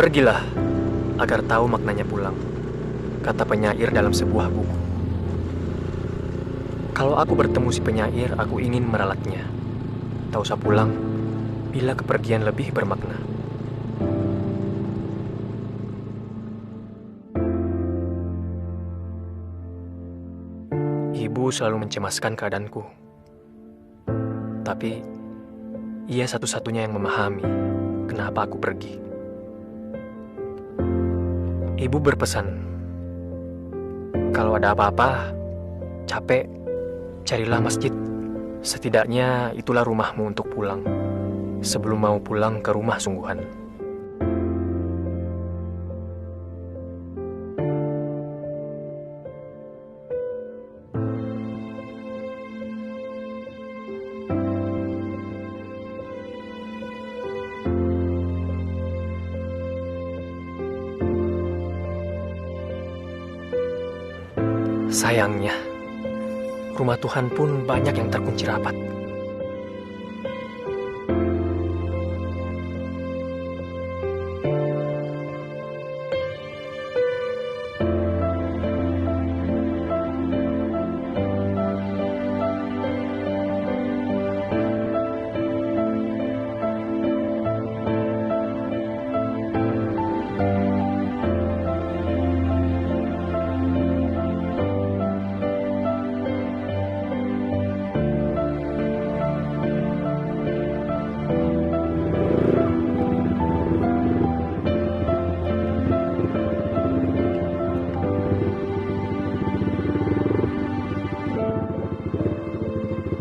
Pergilah agar tahu maknanya pulang, kata penyair dalam sebuah buku. Kalau aku bertemu si penyair, aku ingin meralatnya. Tak usah pulang, bila kepergian lebih bermakna. Ibu selalu mencemaskan keadaanku. Tapi, ia satu-satunya yang memahami kenapa aku pergi. Ibu berpesan, kalau ada apa-apa, capek, carilah masjid. Setidaknya itulah rumahmu untuk pulang, sebelum mau pulang ke rumah sungguhan. Sayangnya, rumah Tuhan pun banyak yang terkunci rapat.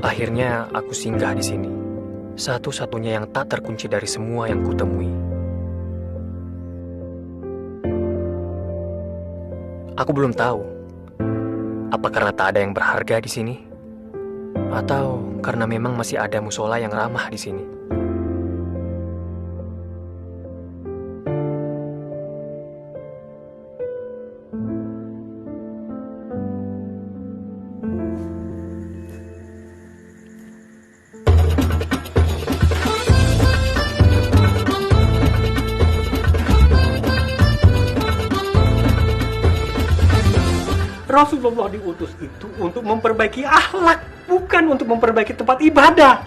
Akhirnya aku singgah di sini. Satu-satunya yang tak terkunci dari semua yang kutemui. Aku belum tahu, apa karena tak ada yang berharga di sini, atau karena memang masih ada musola yang ramah di sini. Rasulullah diutus itu untuk memperbaiki akhlak, bukan untuk memperbaiki tempat ibadah.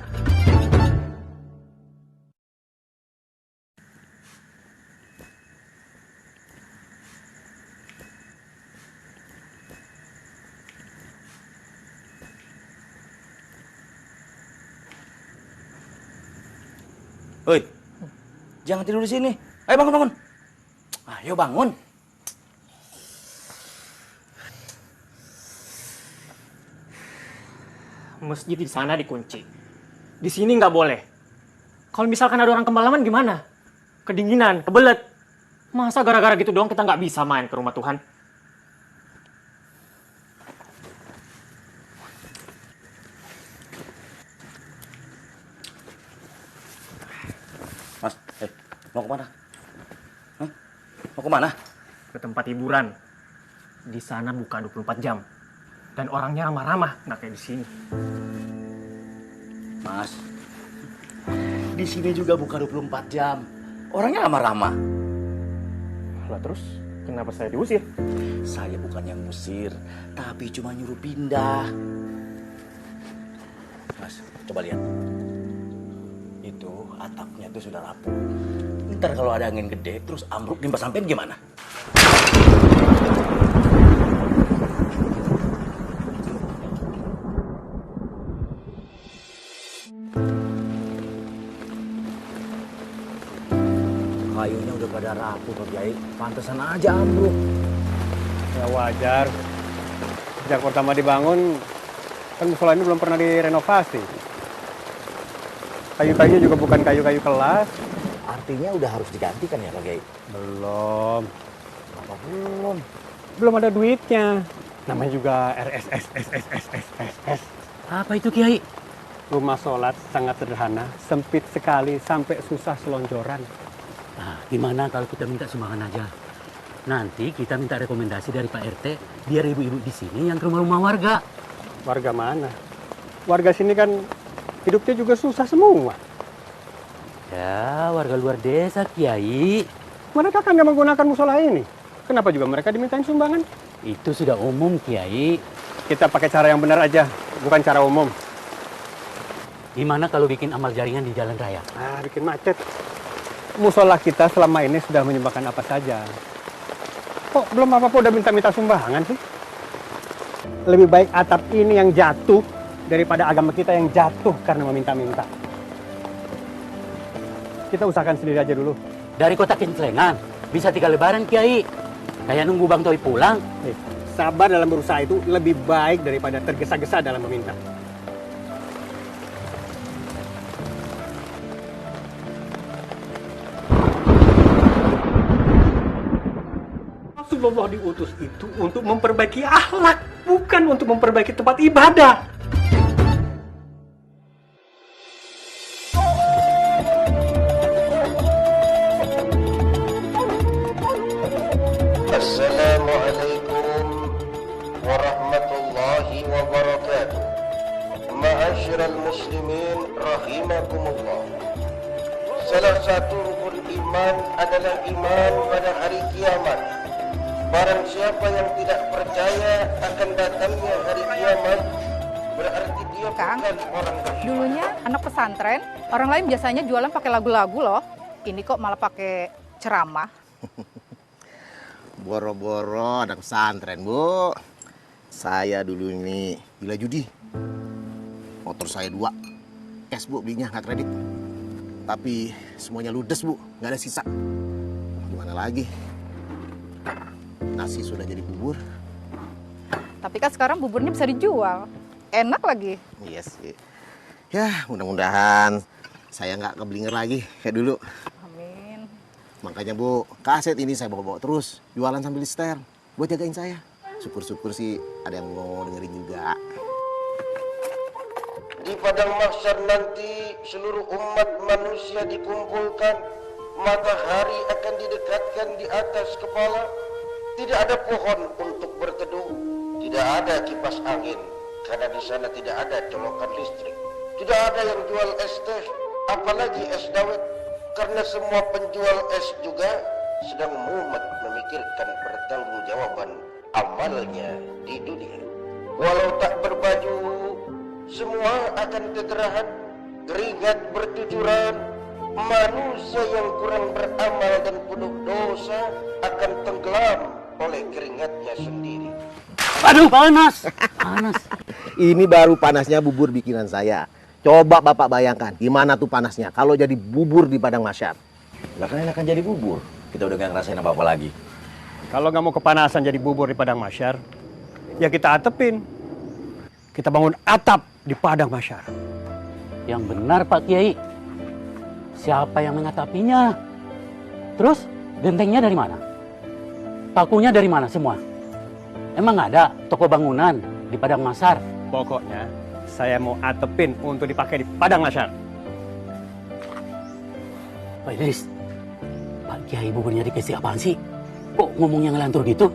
Woi, jangan tidur di sini. Ayo bangun, bangun. Ayo bangun. Masjid di sana dikunci. Di sini nggak boleh. Kalau misalkan ada orang kemalaman gimana? Kedinginan, kebelet. Masa gara-gara gitu doang kita nggak bisa main ke rumah Tuhan? Mas, mau kemana? Hah? Mau kemana? Ke tempat hiburan. Di sana buka 24 jam. Dan orangnya ramah-ramah, nggak kayak di sini. Mas, di sini juga buka 24 jam. Orangnya ramah-ramah. Lah terus, kenapa saya diusir? Saya bukan yang ngusir, tapi cuma nyuruh pindah. Mas, coba lihat. Itu atapnya tuh sudah rapuh. Ntar kalau ada angin gede, terus ambruk nimpa sampean gimana? Kayunya udah pada rapuh, Pak Kiai. Pantesan aja ambruk. Ya wajar. Sejak pertama dibangun, kan musola ini belum pernah direnovasi. Kayu-kayunya juga bukan kayu-kayu kelas. Artinya udah harus digantikan ya, Pak Kiai? Belum. Apa belum? Belum ada duitnya. Namanya juga RSSSSSSS. Apa itu, Kiai? Rumah sholat sangat sederhana, sempit sekali sampai susah selonjoran. Nah, gimana kalau kita minta sumbangan aja? Nanti kita minta rekomendasi dari Pak RT, biar ibu-ibu di sini yang ke rumah-rumah warga. Warga mana? Warga sini kan hidupnya juga susah semua. Ya, warga luar desa, Kiai. Mereka kan yang menggunakan musola ini. Kenapa juga mereka dimintain sumbangan? Itu sudah umum, Kiai. Kita pakai cara yang benar aja, bukan cara umum. Gimana kalau bikin amal jaringan di jalan raya? Bikin macet. Musola kita selama ini sudah menyumbangkan apa saja. Kok belum apa-apa udah minta-minta sumbangan sih? Lebih baik atap ini yang jatuh daripada agama kita yang jatuh karena meminta-minta. Kita usahakan sendiri aja dulu. Dari kota Kinclengan, bisa 3 lebaran, Kiai. Kayak nunggu Bang Toi pulang. Sabar dalam berusaha itu lebih baik daripada tergesa-gesa dalam meminta. Rasulullah diutus itu untuk memperbaiki akhlak, bukan untuk memperbaiki tempat ibadah. Assalamualaikum warahmatullahi wabarakatuh. Ma'asyiral muslimin rahimakumullah. Salah satu rukun iman adalah iman pada hari kiamat. Barang siapa yang tidak percaya akan datangnya hari kiamat, berarti dia Kang, bukan orang beriman. dulunya anak pesantren, orang lain biasanya jualan pakai lagu-lagu loh. Ini kok malah pakai ceramah. Boro-boro anak pesantren, Bu. Saya dulu ini gila judi. Motor saya 2. Cash, Bu, belinya nggak kredit. Tapi semuanya ludes, Bu. Nggak ada sisa. Gimana lagi? Nasi sudah jadi bubur. Tapi kan sekarang buburnya bisa dijual. Enak lagi. Iya sih. Ya, mudah-mudahan saya nggak keblinger lagi kayak dulu. Amin. Makanya, Bu, kaset ini saya bawa-bawa terus. Jualan sambil setel. Buat jagain saya. Syukur-syukur sih ada yang mau dengerin juga. Di padang mahsyar nanti seluruh umat manusia dikumpulkan, matahari akan didekatkan di atas kepala, tidak ada pohon untuk berteduh, tidak ada kipas angin karena di sana tidak ada colokan listrik, tidak ada yang jual es teh, apalagi es dawet, karena semua penjual es juga sedang mumet memikirkan pertanggungjawaban amalnya di dunia. Walau tak berbaju, semua akan kegerahan, keringat bercucuran. Manusia yang kurang beramal dan penuh dosa akan tenggelam oleh keringatnya sendiri. Aduh, panas! Panas. Ini baru panasnya bubur bikinan saya. Coba Bapak bayangkan, gimana tuh panasnya kalau jadi bubur di padang mahsyar. Lah kan enakan jadi bubur. Kita udah gak ngerasain apa-apa lagi. Kalau nggak mau kepanasan jadi bubur di padang mahsyar, ya kita atepin. Kita bangun atap di padang mahsyar. Yang benar, Pak Kiai. Siapa yang mengatapinya? Terus, gentengnya dari mana? Pakunya dari mana semua? Emang ada toko bangunan di padang mahsyar? Pokoknya saya mau atepin untuk dipakai di padang mahsyar. Pak Idris, Pak Kiai buburnya dikasih apaan sih? Kok ngomongnya ngelantur gitu?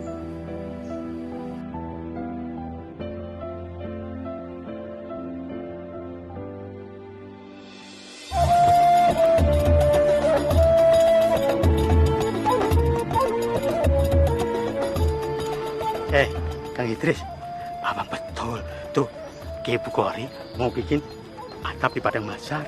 Kang Idris, Bapak betul. Tuh, Kiai Bukhari mau bikin atap di padang mahsyar.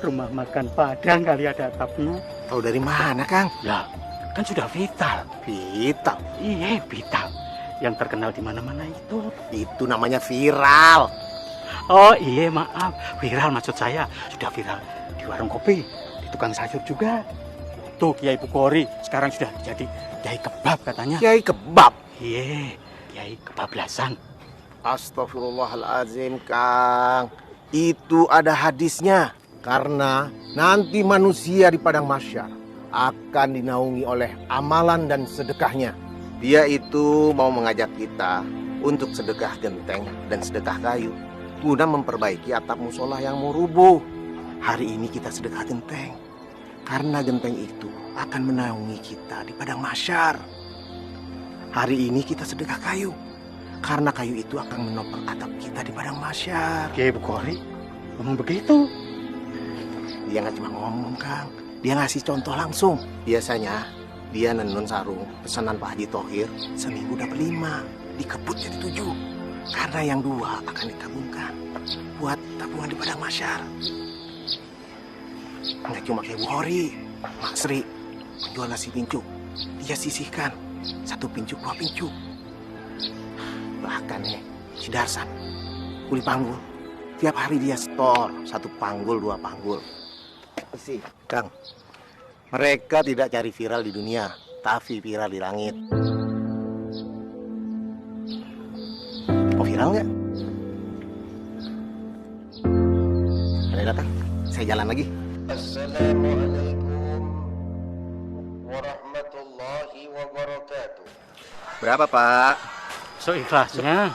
Rumah makan Padang kali ada atapnya. Tahu dari mana, Kang? Ya, kan sudah vital. Vital. Iya, vital. Yang terkenal di mana-mana itu. Itu namanya viral. Oh iya, maaf. Viral maksud saya. Sudah viral di warung kopi, di tukang sayur juga. Tuh, Kiai Bukhari sekarang sudah jadi Kiai Kebab katanya. Kiai Kebab. Iya, Kiai Kebablasan. Astagfirullahaladzim, Kang. Itu ada hadisnya. Karena nanti manusia di padang mahsyar akan dinaungi oleh amalan dan sedekahnya. Dia itu mau mengajak kita untuk sedekah genteng dan sedekah kayu guna memperbaiki atap musola yang mau rubuh. Hari ini kita sedekah genteng karena genteng itu akan menaungi kita di padang mahsyar. Hari ini kita sedekah kayu karena kayu itu akan menopang atap kita di padang mahsyar. Kiai Bukhari ngomong begitu. Dia nggak cuma ngomong, Kang. Dia ngasih contoh langsung. Biasanya dia nenun sarung pesanan Pak Haji Thohir seminggu dapat 5, dikebut jadi 7. Karena yang 2 akan ditabungkan buat tabungan di padang masyar. Nggak cuma kayak Bu Hori, Mak Sri menjual nasi pincuk, dia sisihkan 1 pincuk 2 pincuk. Bahkan nih si Darsan kuli panggul, tiap hari dia store 1 panggul 2 panggul. Isi, Kang. Mereka tidak cari viral di dunia, tapi viral di langit. Mau viral nggak? Ada datang, saya jalan lagi. Assalamualaikum warahmatullahi wabarakatuh. Berapa, Pak? Seikhlasnya.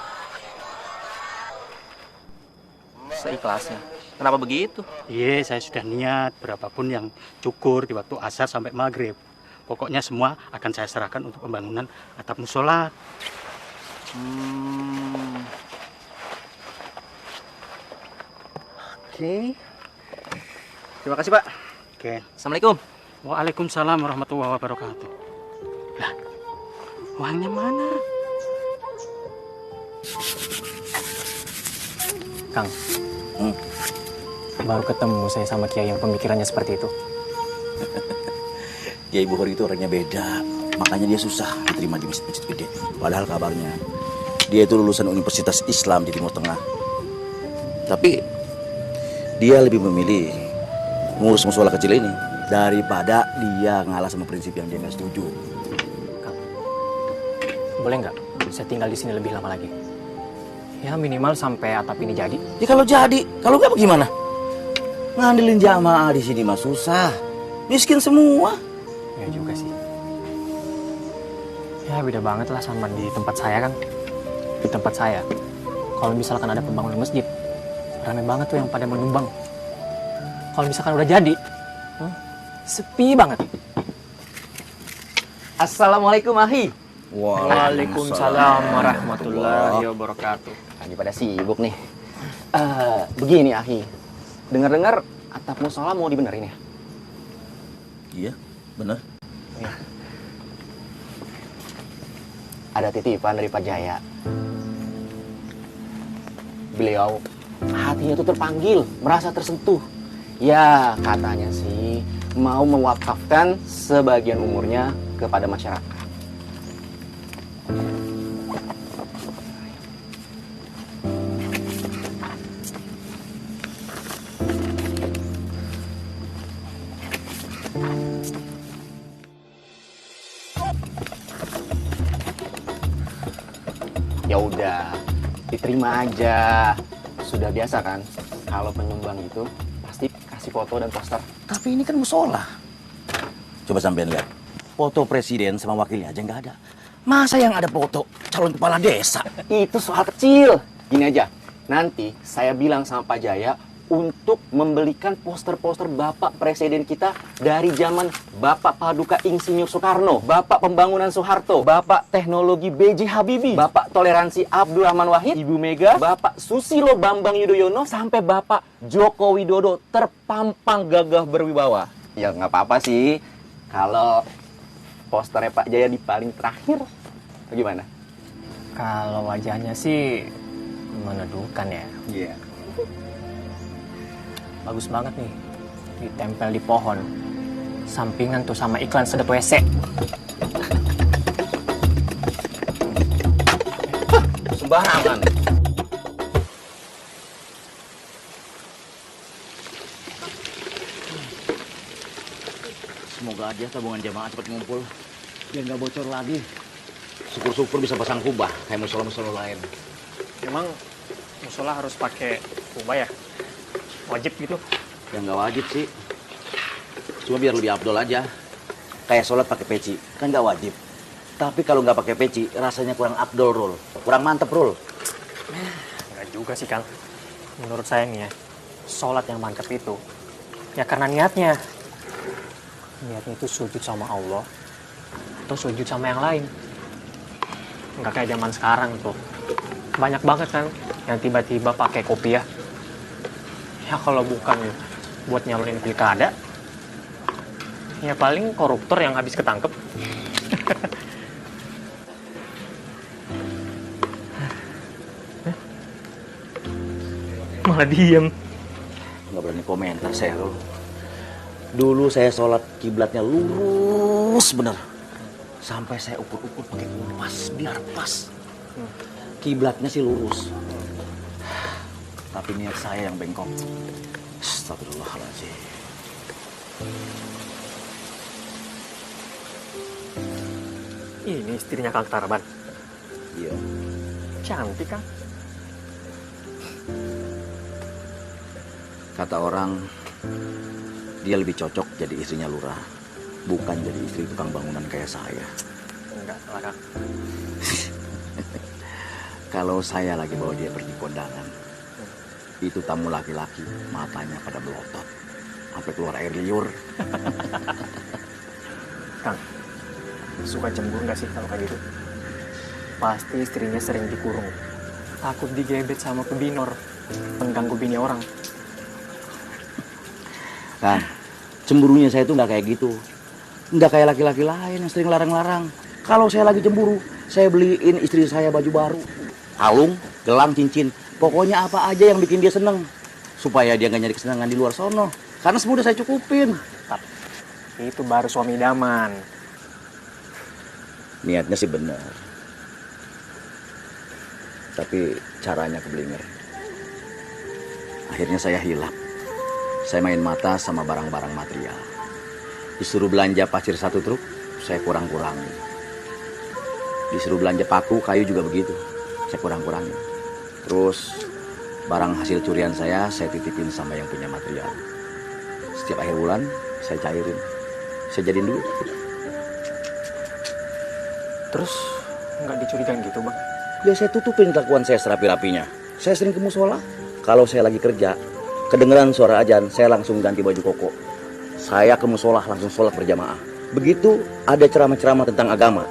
Seikhlasnya. Kenapa begitu? Iya, saya sudah niat berapapun yang cukur di waktu asar sampai maghrib. Pokoknya semua akan saya serahkan untuk pembangunan atap musola. Oke. Terima kasih, Pak. Oke. Assalamualaikum. Waalaikumsalam warahmatullahi wabarakatuh. Lah, uangnya mana? Kang, baru ketemu saya sama Kiai yang pemikirannya seperti itu. Kiai Bukhari itu orangnya beda. Makanya dia susah diterima di masjid gede. Padahal kabarnya dia itu lulusan Universitas Islam di Timur Tengah. Tapi dia lebih memilih ngurus musola kecil ini daripada dia ngalah sama prinsip yang dia nggak setuju. Kang, boleh nggak saya tinggal di sini lebih lama lagi? Ya minimal sampai atap ini jadi. Ya kalau jadi, kalau nggak bagaimana? Ngandelin jamaah di sini mah susah, miskin semua. Ya juga sih. Ya beda banget lah sama di tempat saya, Kang. Di tempat saya, kalau misalkan ada pembangunan masjid, ramai banget tuh yang pada menyumbang. Kalau misalkan udah jadi, sepi banget. Assalamualaikum, Ahi. Waalaikumsalam warahmatullahi wabarakatuh. Lagi pada sibuk nih. Begini, Ahi. Dengar-dengar atap musola mau dibenerin ya? Iya, benar. Ada titipan dari Pak Jaya. Beliau hatinya tuh terpanggil, merasa tersentuh. Ya, katanya sih mau mewakafkan sebagian umurnya kepada masyarakat. Ya udah, diterima aja. Sudah biasa kan, kalau penyumbang itu pasti kasih foto dan poster. Tapi ini kan musola. Coba sampean lihat, foto presiden sama wakilnya aja nggak ada. Masa yang ada foto calon kepala desa? Itu soal kecil. Gini aja, nanti saya bilang sama Pak Jaya untuk membelikan poster-poster Bapak Presiden kita dari zaman Bapak Paduka Insinyur Soekarno, Bapak Pembangunan Soeharto, Bapak Teknologi B.J. Habibie, Bapak Toleransi Abdurrahman Wahid, Ibu Mega, Bapak Susilo Bambang Yudhoyono, sampai Bapak Joko Widodo terpampang gagah berwibawa. Ya nggak apa-apa sih, kalau posternya Pak Jaya di paling terakhir, bagaimana? Kalau wajahnya sih meneduhkan ya. Iya. Bagus banget nih, ditempel di pohon. Sampingan tuh sama iklan sedot WC. Sembarangan. Semoga aja tabungan jamaah cepat ngumpul, biar nggak bocor lagi. Syukur-syukur bisa pasang kubah kayak musola-musola lain. Emang musola harus pakai kubah ya? Wajib gitu? Ya nggak wajib sih, cuma biar lebih afdol aja. Kayak sholat pakai peci, kan nggak wajib. Tapi kalau nggak pakai peci, rasanya kurang afdol, Rul. Kurang mantep, Rul. Enggak juga sih, Kang. Menurut saya nih ya, sholat yang mantep itu ya karena niatnya. Niatnya itu sujud sama Allah atau sujud sama yang lain. Nggak kayak zaman sekarang tuh. Banyak banget kan yang tiba-tiba pakai kopiah. Ya kalau bukan buat nyalurin pilkada, Ya paling koruptor yang habis ketangkep. Malah diem. Nggak berani komentar saya, Rul. Dulu saya sholat kiblatnya lurus bener. Sampai saya ukur-ukur pakai kompas biar pas. Kiblatnya sih lurus. Tapi niat saya yang bengkok. Astagfirullahaladzim. Ini istrinya Kang Tarban. Iya. Cantik, Kang. Kata orang, dia lebih cocok jadi istrinya lurah. Bukan jadi istri tukang bangunan kayak saya. Enggak salah, Kang. Kalau saya lagi bawa dia pergi kondangan, itu tamu laki-laki matanya pada melotot. Sampai keluar air liur. Kang, suka cemburu nggak sih kalau kayak gitu? Pasti istrinya sering dikurung. Takut digebet sama pebinor. Pengganggu bini orang. Kang, cemburunya saya tuh nggak kayak gitu. Nggak kayak laki-laki lain yang sering larang-larang. Kalau saya lagi cemburu, saya beliin istri saya baju baru. Kalung, gelang, cincin. Pokoknya apa aja yang bikin dia seneng. Supaya dia nggak nyari kesenangan di luar sono. Karena semua udah saya cukupin. Itu baru suami idaman. Niatnya sih benar. Tapi caranya keblinger. Akhirnya saya hilap. Saya main mata sama barang-barang material. Disuruh belanja pasir 1 truk, saya kurang-kurangin. Disuruh belanja paku, kayu juga begitu. Saya kurang-kurangin. Terus barang hasil curian saya titipin sama yang punya material. Setiap akhir bulan, saya cairin. Saya jadiin duit. Terus nggak dicurigain gitu, Bang? Ya saya tutupin kelakuan saya serapi-rapinya. Saya sering ke musola. Kalau saya lagi kerja, kedengeran suara azan, saya langsung ganti baju koko. Saya ke musola langsung sholat berjamaah. Begitu ada ceramah-ceramah tentang agama,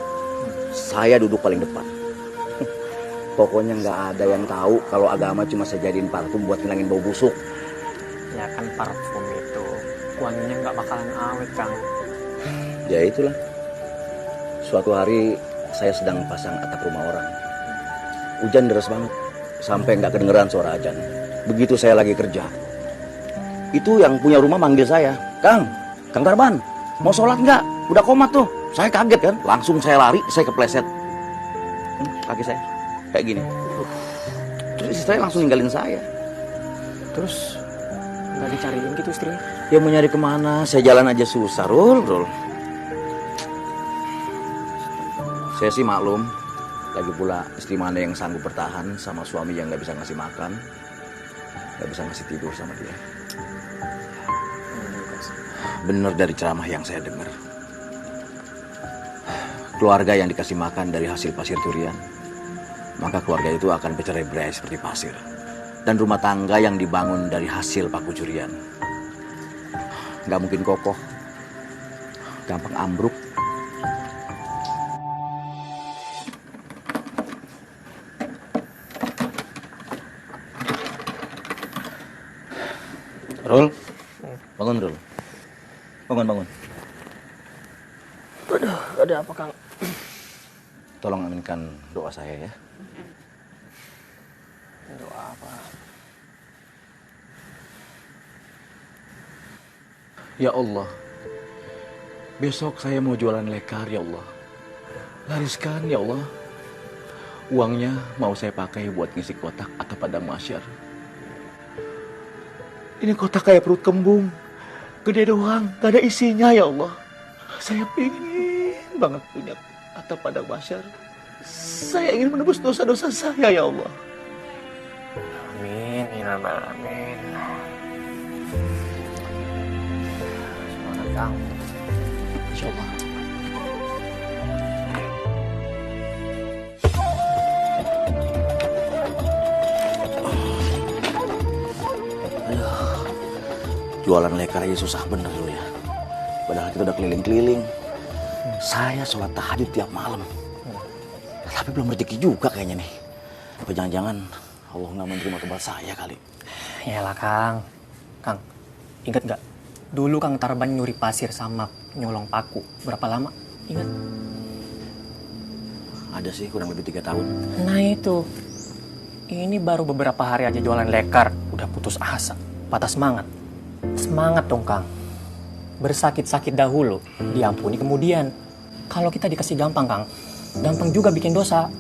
saya duduk paling depan. Pokoknya nggak ada yang tahu kalau agama cuma saya jadiin parfum buat ngilangin bau busuk. Ya kan parfum itu wanginya nggak bakalan awet, Kang. Ya itulah. Suatu hari saya sedang pasang atap rumah orang. Hujan deras banget, sampai nggak kedengeran suara azan. Begitu saya lagi kerja, itu yang punya rumah manggil saya, Kang Tarban, mau sholat nggak? Udah komat tuh. Saya kaget kan, langsung saya lari, saya kepleset. Kaki saya kayak gini. Terus istri saya langsung ninggalin saya. Terus nggak dicariin gitu istrinya? Ya mau nyari kemana? Saya jalan aja susah, Rul. Saya sih maklum. Lagi pula istri mana yang sanggup bertahan sama suami yang nggak bisa ngasih makan, nggak bisa ngasih tidur sama dia. Bener dari ceramah yang saya dengar. Keluarga yang dikasih makan dari hasil pasir curian, maka keluarga itu akan bercerai-berai seperti pasir. Dan rumah tangga yang dibangun dari hasil paku curian, nggak mungkin kokoh, gampang ambruk. Rul, bangun Rul. Bangun. Aduh, ada apa, Kang? Tolong aminkan doa saya ya. Doa apa? Ya Allah, besok saya mau jualan lekar ya Allah. Lariskan ya Allah. Uangnya mau saya pakai buat ngisi kotak atau padang masyar. Ini kotak kayak perut kembung. Gede doang, gak ada isinya ya Allah. Saya pengen banget punya atap padang masyar. Saya ingin menebus dosa-dosa saya ya Allah. Amin, ya Rabbal Alamin. Semangat, Kang. Insya Allah. Jualan lekar aja susah bener dulu ya. Padahal kita udah keliling-keliling. Saya sholat tahajud tiap malam. Tapi belum rezeki juga kayaknya nih. Apa jangan-jangan Allah nggak menerima tobat saya kali. Yalah, Kang. Kang, ingat nggak? Dulu Kang Tarban nyuri pasir sama nyolong paku. Berapa lama? Ingat? Ada sih kurang lebih 3 tahun. Nah itu. Ini baru beberapa hari aja jualan lekar. Udah putus asa. Patah semangat. Semangat dong Kang. Bersakit-sakit dahulu. Diampuni kemudian. Kalau kita dikasih gampang Kang. Gampang juga bikin dosa.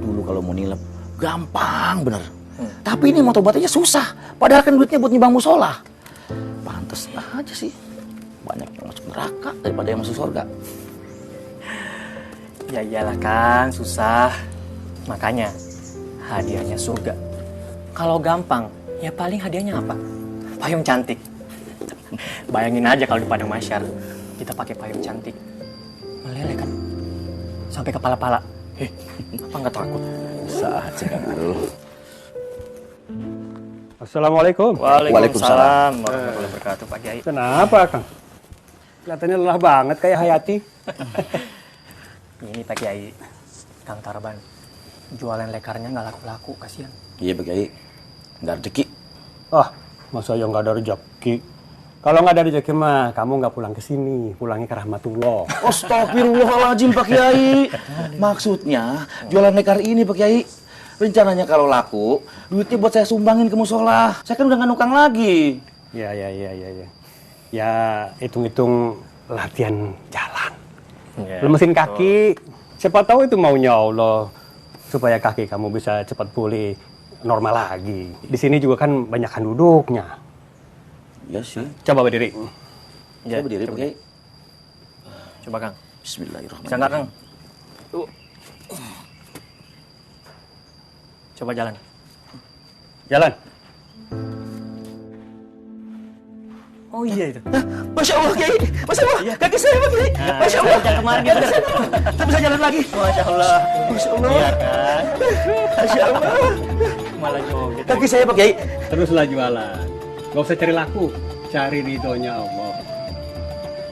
Dulu kalau mau nilep, gampang bener. Tapi ini mau tobatnya susah. Padahal kan duitnya buat nyumbang musola. Pantes aja sih. Banyak yang masuk neraka daripada yang masuk surga. Ya iyalah Kang, susah. Makanya hadiahnya surga. Kalau gampang, ya paling hadiahnya apa? Payung cantik. Bayangin aja kalau di padang mahsyar kita pakai payung cantik. Meleleh kan? Sampai kepala-pala. Apa nggak takut? Saat Kang Arul. Assalamualaikum. Waalaikumsalam warahmatullahi wabarakatuh Pak Kiai. Kenapa, Kang? Kelihatannya lelah banget kayak Hayati. Ini Pak Kiai, Kang Tarban. Jualan lekarnya nggak laku-laku, kasihan. Iya Pak Kiai, nggak rezeki. Oh, masa ya nggak ada rezeki? Kalau nggak ada rezeki mah, kamu nggak pulang ke sini, pulangnya ke rahmatullah. Astagfirullahaladzim Pak Kiai. Maksudnya jualan lekar ini Pak Kiai. Rencananya kalau laku, duitnya buat saya sumbangin ke musola. Saya kan udah nggak nukang lagi. Ya. Ya, hitung-hitung latihan jalan. Lemesin kaki. Siapa tahu itu maunya Allah. Supaya kaki kamu bisa cepat pulih normal lagi. Di sini juga kan banyakkan duduknya. Iya sih. Coba berdiri. Saya berdiri Pak Kiai. Coba Kang. Bismillahirrahmanirrahim. Bisa nggak Kang? Coba jalan. Jalan. Oh iya itu. Masya Allah Kiai, Masya Allah, kaki saya Pak Kiai. Masya Allah. Kemarin gitu. Saya bisa jalan lagi. Masya Allah. Masya Allah. Iya kan? Masya Allah. Malah joget. Kaki saya Pak Kiai. Teruslah jualan. Gak usah cari laku, cari ridhonya Allah.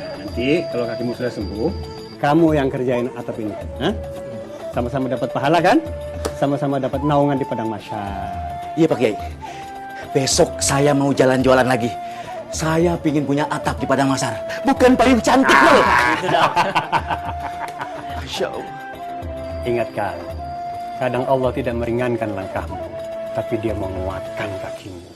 Nah, nanti kalau kakimu sudah sembuh, kamu yang kerjain atap ini. Hah? Sama-sama dapat pahala kan? Sama-sama dapat naungan di padang mahsyar. Iya Pak Kiai. Besok saya mau jalan jualan lagi. Saya pingin punya atap di padang mahsyar, bukan payung cantik loh. Itu dah. Masya Allah. Ingat kan, kadang Allah tidak meringankan langkahmu, tapi Dia menguatkan kakimu.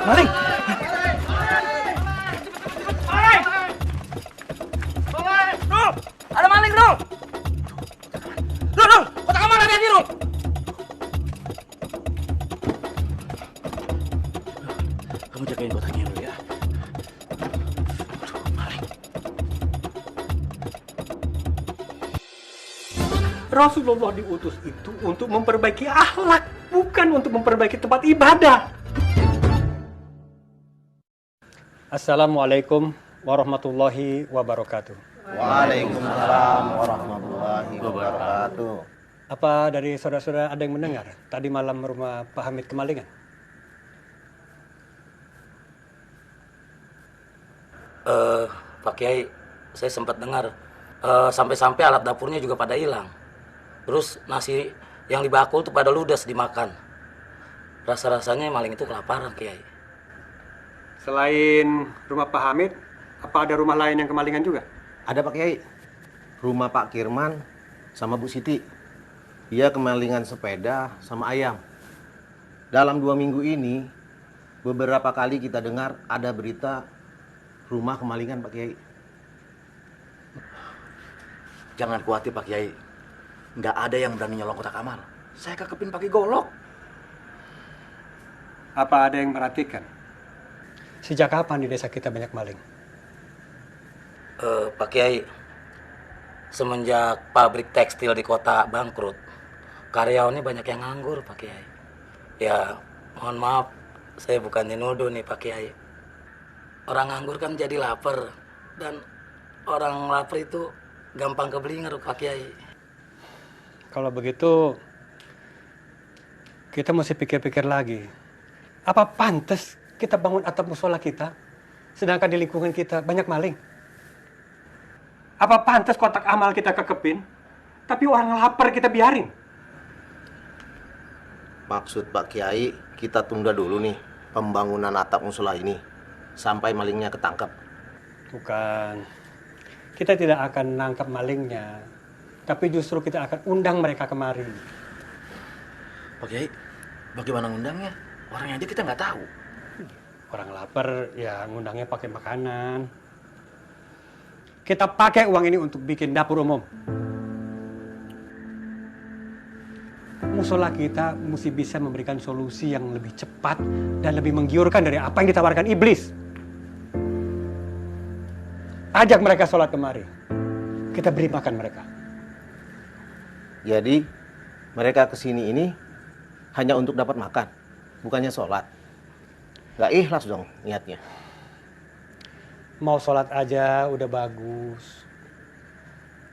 Maling. Ada maling, Dul! Dul! Kotak amal ada di Dul! Kamu jagain kotaknya dulu ya. Maling. Rasulullah diutus itu untuk memperbaiki akhlak, bukan untuk memperbaiki tempat ibadah. Assalamualaikum warahmatullahi wabarakatuh. Waalaikumsalam warahmatullahi wabarakatuh. Apa dari saudara-saudara ada yang mendengar tadi malam rumah Pak Hamid kemalingan? Pak Kiai, saya sempat dengar sampai-sampai alat dapurnya juga pada hilang. Terus nasi yang dibakul tuh pada ludes dimakan. Rasa-rasanya maling itu kelaparan, Kiai. Selain rumah Pak Hamid, apa ada rumah lain yang kemalingan juga? Ada Pak Kiai. Rumah Pak Kirman sama Bu Siti. Dia kemalingan sepeda sama ayam. Dalam 2 minggu ini, beberapa kali kita dengar ada berita rumah kemalingan Pak Kiai. Jangan khawatir Pak Kiai. Nggak ada yang berani nyolong kotak amal. Saya kekepin pakai golok. Apa ada yang merhatikan? Sejak kapan di desa kita banyak maling? Pak Kiai, semenjak pabrik tekstil di kota bangkrut, karyawannya banyak yang nganggur, Pak Kiai. Ya, mohon maaf, saya bukan nuduh nih Pak Kiai. Orang nganggur kan jadi lapar, dan orang lapar itu gampang keblinger, Pak Kiai. Kalau begitu, kita mesti pikir-pikir lagi. Apa pantas kita bangun atap musola kita, sedangkan di lingkungan kita banyak maling? Apa pantas kotak amal kita kekepin, tapi orang lapar kita biarin? Maksud Pak Kiai, kita tunda dulu nih pembangunan atap musola ini sampai malingnya ketangkap. Bukan. Kita tidak akan nangkap malingnya. Tapi justru kita akan undang mereka kemari. Pak Kiai, bagaimana ngundangnya? Orangnya aja kita nggak tahu. Orang lapar, ya ngundangnya pakai makanan. Kita pakai uang ini untuk bikin dapur umum. Musola kita mesti bisa memberikan solusi yang lebih cepat dan lebih menggiurkan dari apa yang ditawarkan iblis. Ajak mereka sholat kemari. Kita beri makan mereka. Jadi mereka kesini ini hanya untuk dapat makan, bukannya sholat. Gak ikhlas dong niatnya. Mau sholat aja udah bagus.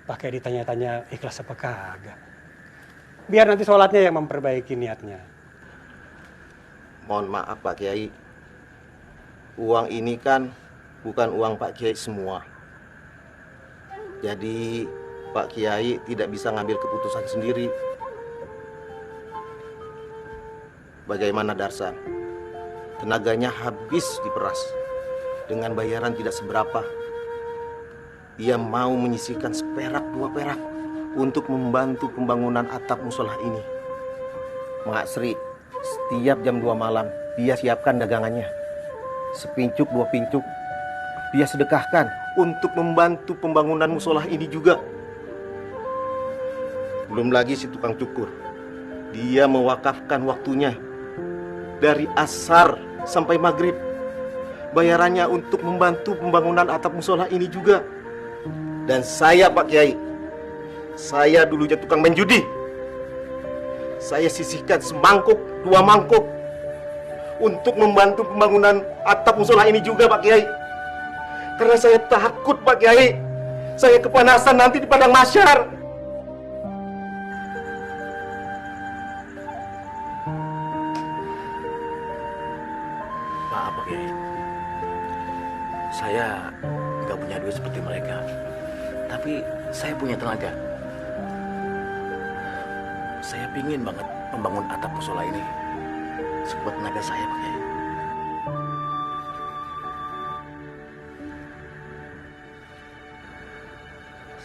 Pakai ditanya-tanya ikhlas apa kagak. Biar nanti sholatnya yang memperbaiki niatnya. Mohon maaf Pak Kiai, uang ini kan bukan uang Pak Kiai semua. Jadi Pak Kiai tidak bisa ngambil keputusan sendiri. Bagaimana Darsan? Tenaganya habis diperas dengan bayaran tidak seberapa. Dia mau menyisihkan seperak 2 perak untuk membantu pembangunan atap musola ini. Mak Sri, setiap jam 2 malam dia siapkan dagangannya. Sepincuk 2 pincuk dia sedekahkan untuk membantu pembangunan musola ini juga. Belum lagi si tukang cukur. Dia mewakafkan waktunya dari asar sampai maghrib. Bayarannya untuk membantu pembangunan atap musola ini juga. Dan saya Pak Kiai, saya dulunya tukang main judi. Saya sisihkan semangkuk, 2 mangkuk untuk membantu pembangunan atap musola ini juga Pak Kiai. Karena saya takut Pak Kiai, saya kepanasan nanti di padang mahsyar. Maaf Pak Kiai, saya nggak punya duit seperti mereka. Tapi saya punya tenaga. Saya pingin banget membangun atap musola ini sekuat tenaga saya, Pak Kiai.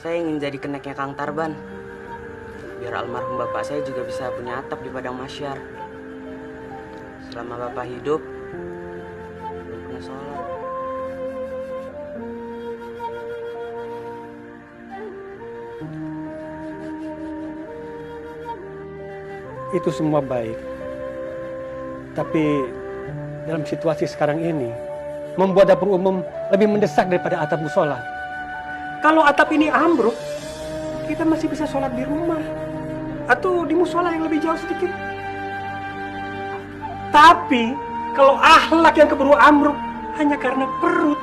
Saya ingin jadi keneknya Kang Tarban. Biar almarhum bapak saya juga bisa punya atap di padang mahsyar. Selama bapak hidup, belum pernah sholat. Itu semua baik. Tapi dalam situasi sekarang ini, membuat dapur umum lebih mendesak daripada atap musola. Kalau atap ini ambruk, kita masih bisa sholat di rumah. Atau di musola yang lebih jauh sedikit. Tapi, kalau akhlak yang keburu ambruk hanya karena perut,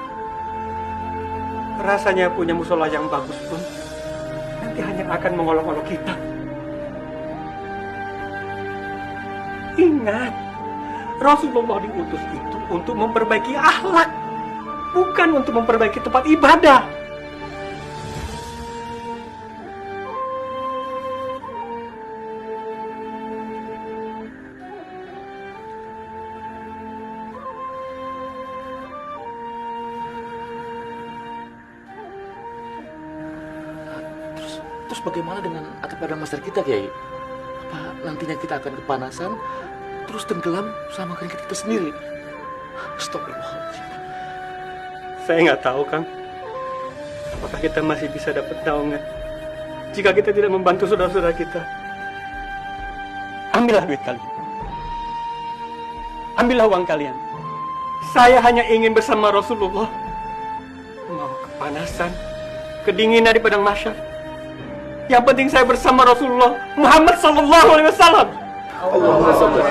rasanya punya musola yang bagus pun nanti hanya akan mengolok-olok kita. Ingat, Rasulullah diutus itu untuk memperbaiki akhlak, bukan untuk memperbaiki tempat ibadah. Terus bagaimana dengan atap padang mahsyar kita, Kiai? Apa nantinya kita akan kepanasan, terus tenggelam sama keringat kita sendiri? Astagfirullahaladzim. Saya nggak tahu, Kang. Apakah kita masih bisa dapat naungan jika kita tidak membantu saudara-saudara kita? Ambillah duit kalian. Ambillah uang kalian. Saya hanya ingin bersama Rasulullah. Mau kepanasan, kedinginan di padang mahsyar. Yang penting saya bersama Rasulullah Muhammad sallallahu alaihi wasallam. Allahumma shalli.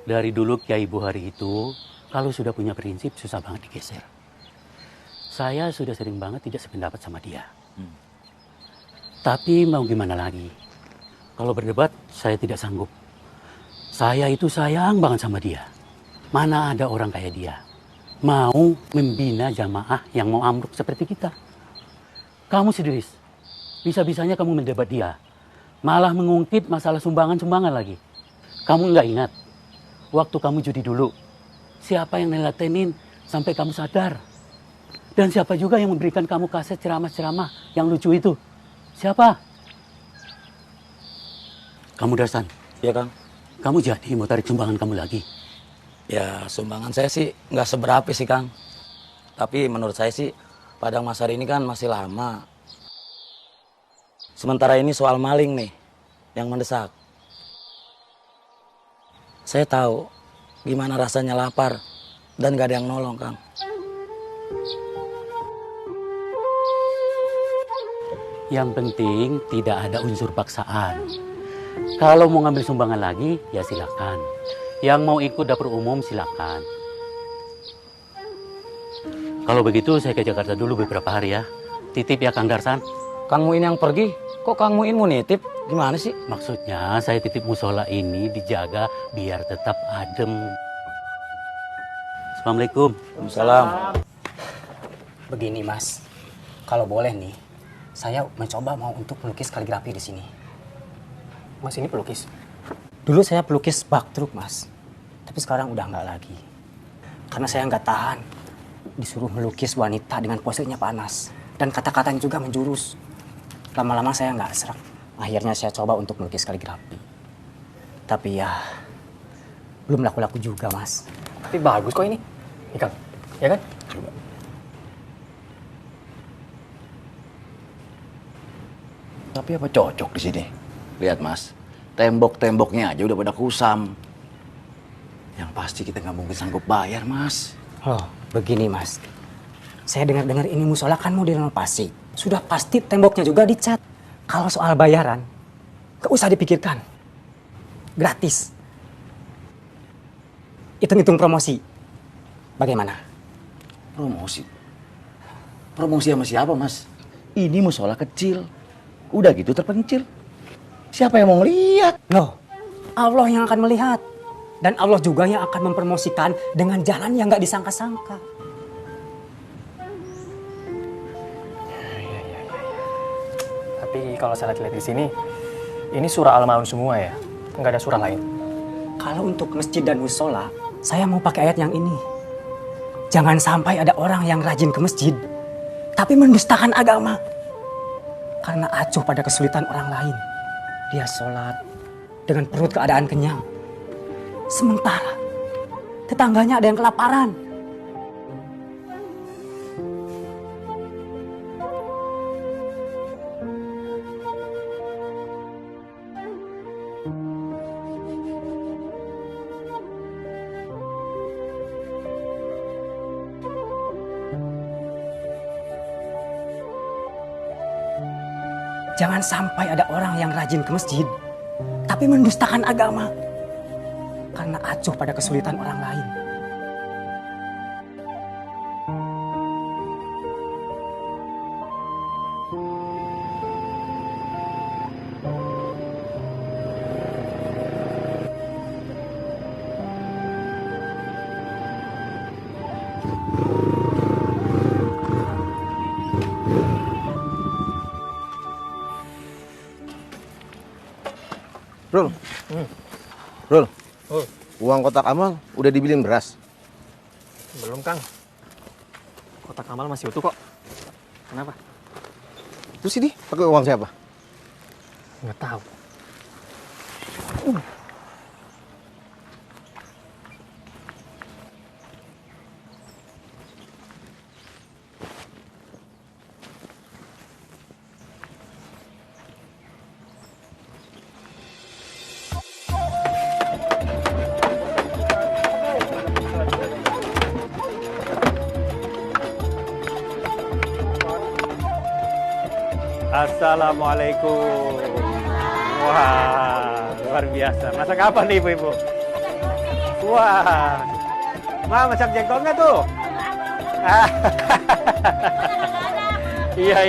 Dari dulu Kiai Buhari itu kalau sudah punya prinsip susah banget digeser. Saya sudah sering banget tidak sependapat sama dia. Tapi mau gimana lagi? Kalau berdebat, saya tidak sanggup. Saya itu sayang banget sama dia. Mana ada orang kayak dia mau membina jamaah yang mau amruk seperti kita. Kamu sendiri, bisa-bisanya kamu mendebat dia. Malah mengungkit masalah sumbangan-sumbangan lagi. Kamu nggak ingat, waktu kamu judi dulu, siapa yang nelatenin sampai kamu sadar? Dan siapa juga yang memberikan kamu kaset ceramah-ceramah yang lucu itu? Siapa? Kamu Darsan. Iya, Kang. Kamu jadi mau tarik sumbangan kamu lagi? Ya, sumbangan saya sih nggak seberapa sih, Kang. Tapi menurut saya sih, Padang Masar ini kan masih lama. Sementara ini soal maling nih, yang mendesak. Saya tahu gimana rasanya lapar dan gak ada yang nolong, Kang. Yang penting tidak ada unsur paksaan. Kalau mau ngambil sumbangan lagi, ya silakan. Yang mau ikut dapur umum silakan. Kalau begitu saya ke Jakarta dulu beberapa hari ya. Titip ya Kang Darsan. Kang Muin yang pergi, kok Kang Muin mau nitip? Gimana sih? Maksudnya saya titip musola ini dijaga biar tetap adem. Assalamualaikum. Waalaikumsalam. Begini Mas, kalau boleh nih, saya mencoba mau untuk melukis kaligrafi di sini. Mas ini pelukis? Dulu saya pelukis bak truk Mas, tapi sekarang udah nggak lagi. Karena saya nggak tahan disuruh melukis wanita dengan posenya panas dan kata-katanya juga menjurus. Lama-lama saya nggak serak. Akhirnya saya coba untuk melukis kaligrafi. Tapi ya, belum laku-laku juga Mas. Tapi bagus kok ini. Nih Kang, ya kan? Tapi apa cocok di sini? Lihat Mas, tembok-temboknya aja udah pada kusam. Yang pasti kita nggak mungkin sanggup bayar Mas. Oh, begini Mas. Saya dengar-dengar ini musola kan mau direnovasi. Sudah pasti temboknya juga dicat. Kalau soal bayaran, gak usah dipikirkan. Gratis. Hitung-hitung promosi. Bagaimana? Promosi? Promosi sama siapa Mas? Ini musola kecil. Udah gitu terpencil. Siapa yang mau ngeliat? Loh, Allah yang akan melihat. Dan Allah juga yang akan mempromosikan dengan jalan yang gak disangka-sangka. Tapi kalau saya lihat di sini, ini surah Al-Maun semua ya? Nggak ada surah lain? Kalau untuk masjid dan musola, saya mau pakai ayat yang ini. Jangan sampai ada orang yang rajin ke masjid, tapi mendustakan agama. Karena acuh pada kesulitan orang lain. Dia sholat dengan perut keadaan kenyang. Sementara tetangganya ada yang kelaparan. Jangan sampai ada orang yang rajin ke masjid, tapi mendustakan agama. Karena acuh pada kesulitan orang lain. Rul, Rul, uang kotak amal udah dibilin beras? Belum Kang. Kotak amal masih utuh kok. Kenapa? Terus ini pakai uang siapa? Nggak tahu. Assalamualaikum. Wah, luar biasa. Masak apa nih ibu-ibu? Wah, Ma masak jengkolnya tuh. Iya.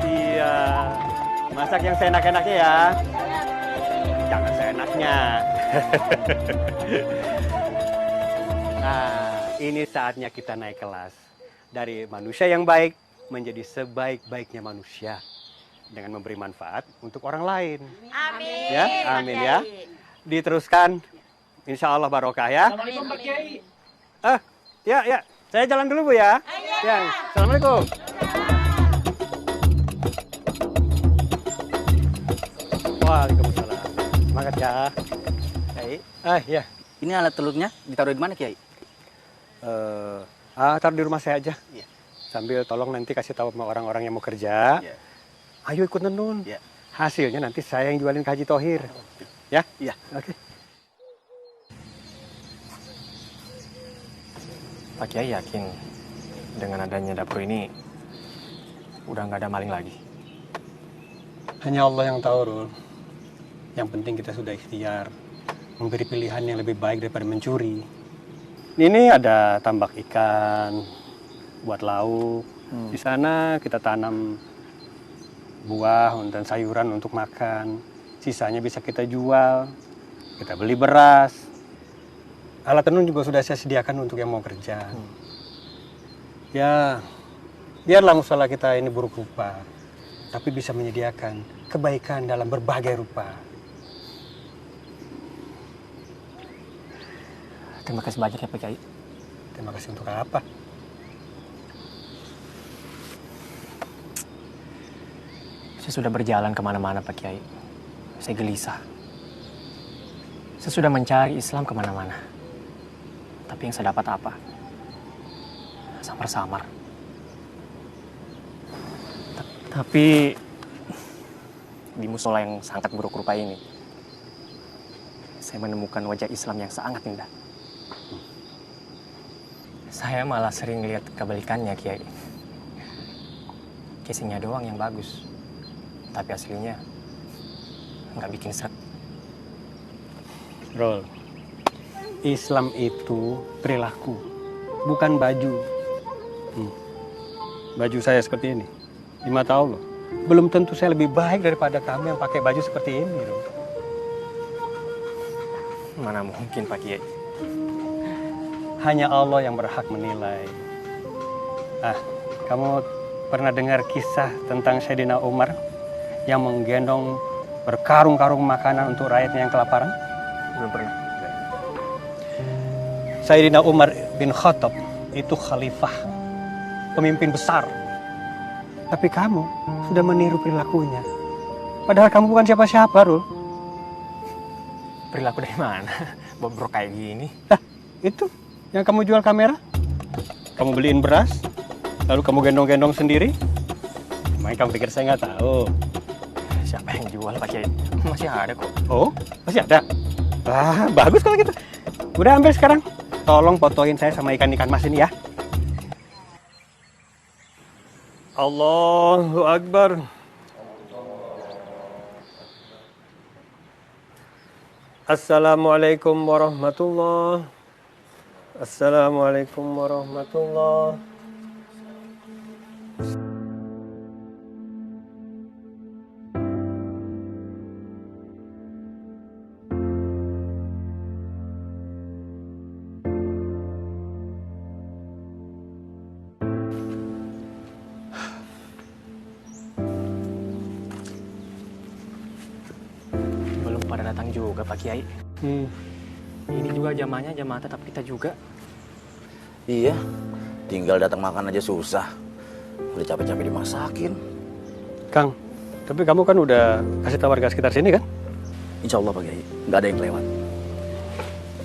Iya. Masak yang seenak-enaknya ya. Jangan seenaknya. Nah, ini saatnya kita naik kelas. Dari manusia yang baik menjadi sebaik-baiknya manusia. Dengan memberi manfaat untuk orang lain. Amin. Ya, amin ya. Diteruskan. Insya Allah barokah ya. Assalamualaikum Pak Kiai. Ya. Saya jalan dulu Bu ya. Ya. Assalamualaikum. Waalaikumsalam. Semangat ya. Kiai. Ya. Ini alat telurnya ditaruh di mana, Kiai? Taruh di rumah saya aja. Iya. Sambil tolong nanti kasih tahu sama orang-orang yang mau kerja. Iya. Ayo ikut nenun. Iya. Hasilnya nanti saya yang jualin ke Haji Tohir. Ya? Iya. Oke. Pak Kiai yakin dengan adanya dapur ini udah nggak ada maling lagi? Hanya Allah yang tahu, Rul. Yang penting kita sudah ikhtiar. Memberi pilihan yang lebih baik daripada mencuri. Ini ada tambak ikan buat lauk. Di sana kita tanam buah dan sayuran untuk makan. Sisanya bisa kita jual. Kita beli beras. Alat tenun juga sudah saya sediakan untuk yang mau kerja. Ya, biarlah musola kita ini buruk rupa, tapi bisa menyediakan kebaikan dalam berbagai rupa. Terima kasih banyak ya Pak Kiai. Terima kasih untuk apa? Saya sudah berjalan kemana-mana Pak Kiai. Saya gelisah. Saya sudah mencari Islam kemana-mana. Tapi yang saya dapat apa? Samar-samar. Tapi di musola yang sangat buruk rupa ini, saya menemukan wajah Islam yang sangat indah. Saya malah sering lihat kebalikannya, Kiai. Casingnya doang yang bagus, tapi aslinya nggak bikin seret. Rol, Islam itu perilaku, bukan baju. Baju saya seperti ini, di mata Allah. Belum tentu saya lebih baik daripada kamu yang pakai baju seperti ini, Rol. Mana mungkin, Pak Kiai? Hanya Allah yang berhak menilai. Kamu pernah dengar kisah tentang Sayyidina Umar yang menggendong berkarung-karung makanan untuk rakyatnya yang kelaparan? Belum pernah. Sayyidina Umar bin Khattab itu khalifah, pemimpin besar. Tapi kamu sudah meniru perilakunya. Padahal kamu bukan siapa-siapa, Rul. Perilaku dari mana? Bobrok kayak gini. Itu yang kamu jual kamera. Kamu beliin beras, lalu kamu gendong-gendong sendiri. Emangnya kamu pikir saya nggak tahu? Siapa yang jual, Pak Kiai? Masih ada kok. Oh, masih ada? Bagus kalau gitu. Udah ambil sekarang. Tolong fotoin saya sama ikan-ikan mas ini ya. Allahu Akbar. Assalamualaikum warahmatullahi. Assalamualaikum warahmatullahi. Belum pada datang juga, Pak Kiai. Ini juga jamahnya jamaah tetap kita juga. Iya, tinggal datang makan aja susah. Udah capek-capek dimasakin. Kang, tapi kamu kan udah kasih tahu warga sekitar sini kan? Insya Allah Pak Kiai, nggak ada yang lewat.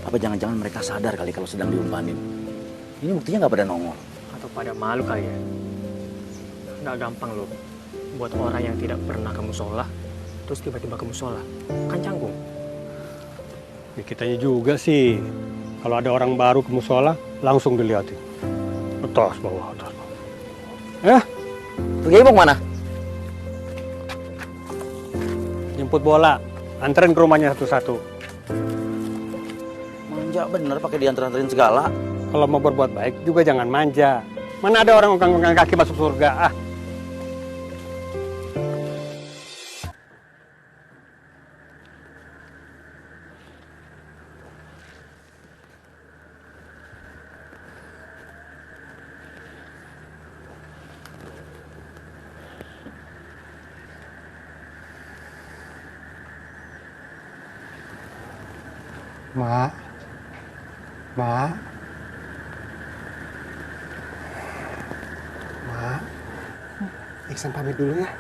Apa jangan-jangan mereka sadar kali kalau sedang diumpanin? Ini buktinya nggak pada nongol. Atau pada malu kali ya? Nggak gampang loh buat orang yang tidak pernah ke musola, terus tiba-tiba ke musola. Kan canggung. Ya, kitanya juga sih. Kalau ada orang baru ke musola, langsung dilihatin. Atas bawah, atas bawah. Kiai mau kemana? Jemput bola. Anterin ke rumahnya satu-satu. Manja bener pakai diantar-anterin segala. Kalau mau berbuat baik juga jangan manja. Mana ada orang pegang kaki masuk surga? Ah. Mak, Mak, Mak, Iksan pamit dulu ya.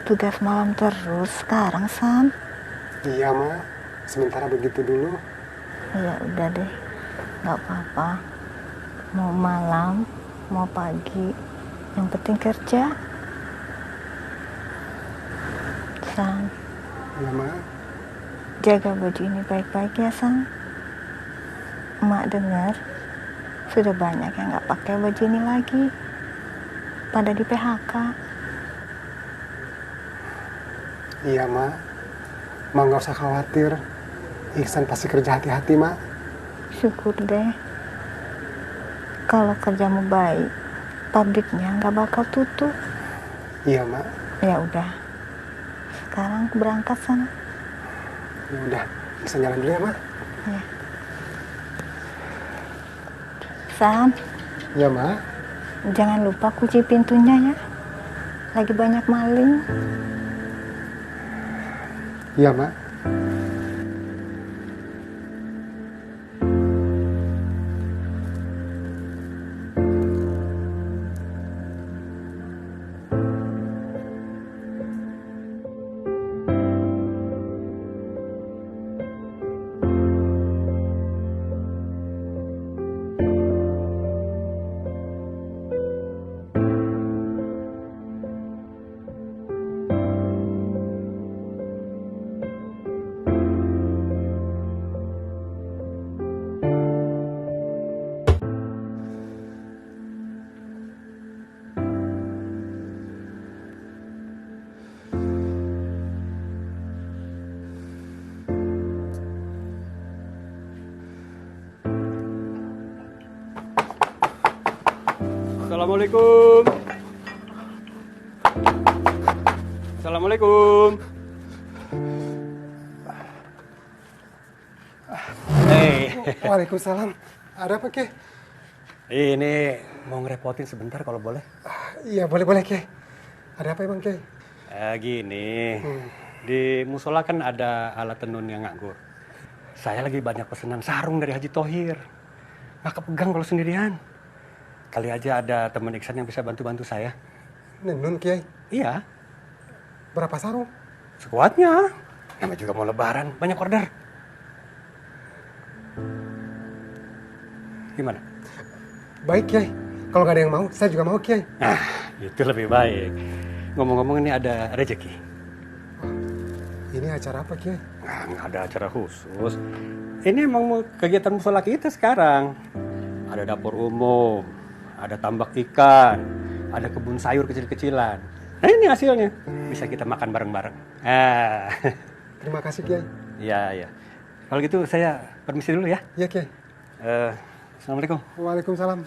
Tugas malam terus sekarang, San. Iya, Mak. Sementara begitu dulu. Ya udah deh, nggak apa-apa. Mau malam, mau pagi, yang penting kerja. San. Iya, Mak. Jaga baju ini baik-baik ya, San. Emak dengar sudah banyak yang nggak pakai baju ini lagi. Pada di PHK. Iya, Mak. Mak nggak usah khawatir. Iksan pasti kerja hati-hati, Mak. Syukur deh. Kalau kerjamu baik, pabriknya nggak bakal tutup. Iya, Mak. Ya udah. Sekarang berangkat, San. Ya udah, Iksan jalan dulu ya, Mak. Ya. San, Ya, Mak. jangan lupa kunci pintunya ya. Lagi banyak maling. Iya, Mak. Assalamualaikum. Assalamualaikum. Waalaikumsalam. Ada apa, Ki? Ini mau ngerepotin sebentar kalau boleh. Iya, boleh, Ki. Ada apa emang, Ki? Gini, di musola kan ada alat tenun yang nganggur. Saya lagi banyak pesanan sarung dari Haji Thohir. Nggak kepegang kalau sendirian. Kali aja ada teman Iksan yang bisa bantu-bantu saya. Nenun, Kiai? Iya. Berapa sarung? Sekuatnya. Namanya juga mau lebaran, banyak order. Gimana? Baik, Kiai. Kalau nggak ada yang mau, saya juga mau, Kiai. Nah, itu lebih baik. Ngomong-ngomong ini ada rezeki. Ini acara apa, Kiai? Nah, nggak ada acara khusus. Ini emang mau kegiatan musola kita sekarang. Ada dapur umum, ada tambak ikan, ada kebun sayur kecil-kecilan. Nah, ini hasilnya. Bisa kita makan bareng-bareng. Terima kasih, Kiai. Iya. Kalau gitu saya permisi dulu ya. Iya, Kiai. Assalamualaikum. Waalaikumsalam.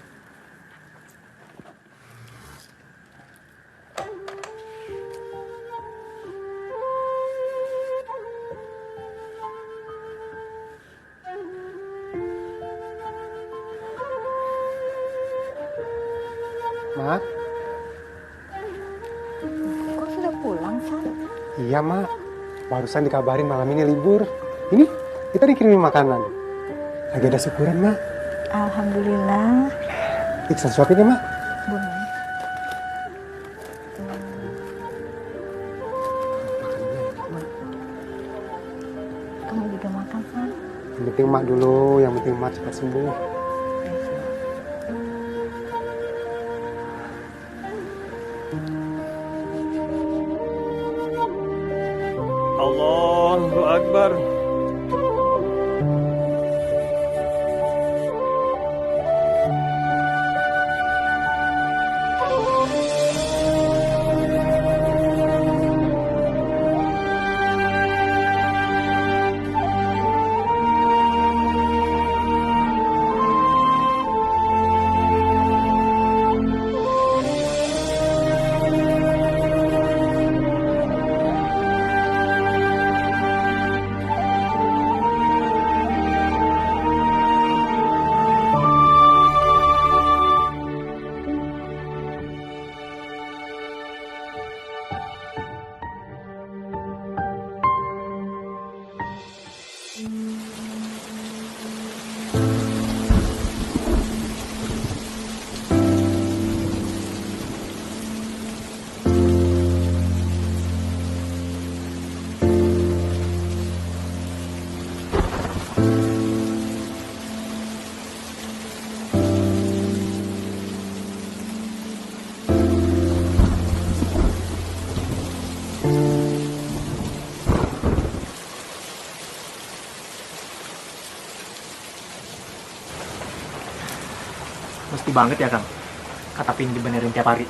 Mak? Kok sudah pulang, San? Iya, Mak. Barusan dikabarin malam ini libur. Ini, kita dikirimin makanan. Lagi ada syukuran, Mak. Alhamdulillah. Iksan suapin ya, Mak? Boleh. Kamu juga makan, San? Yang penting Mak dulu, yang penting Mak cepat sembuh. Allahu Akbar. banget ya, Kang. Atap ini dibenerin tiap hari.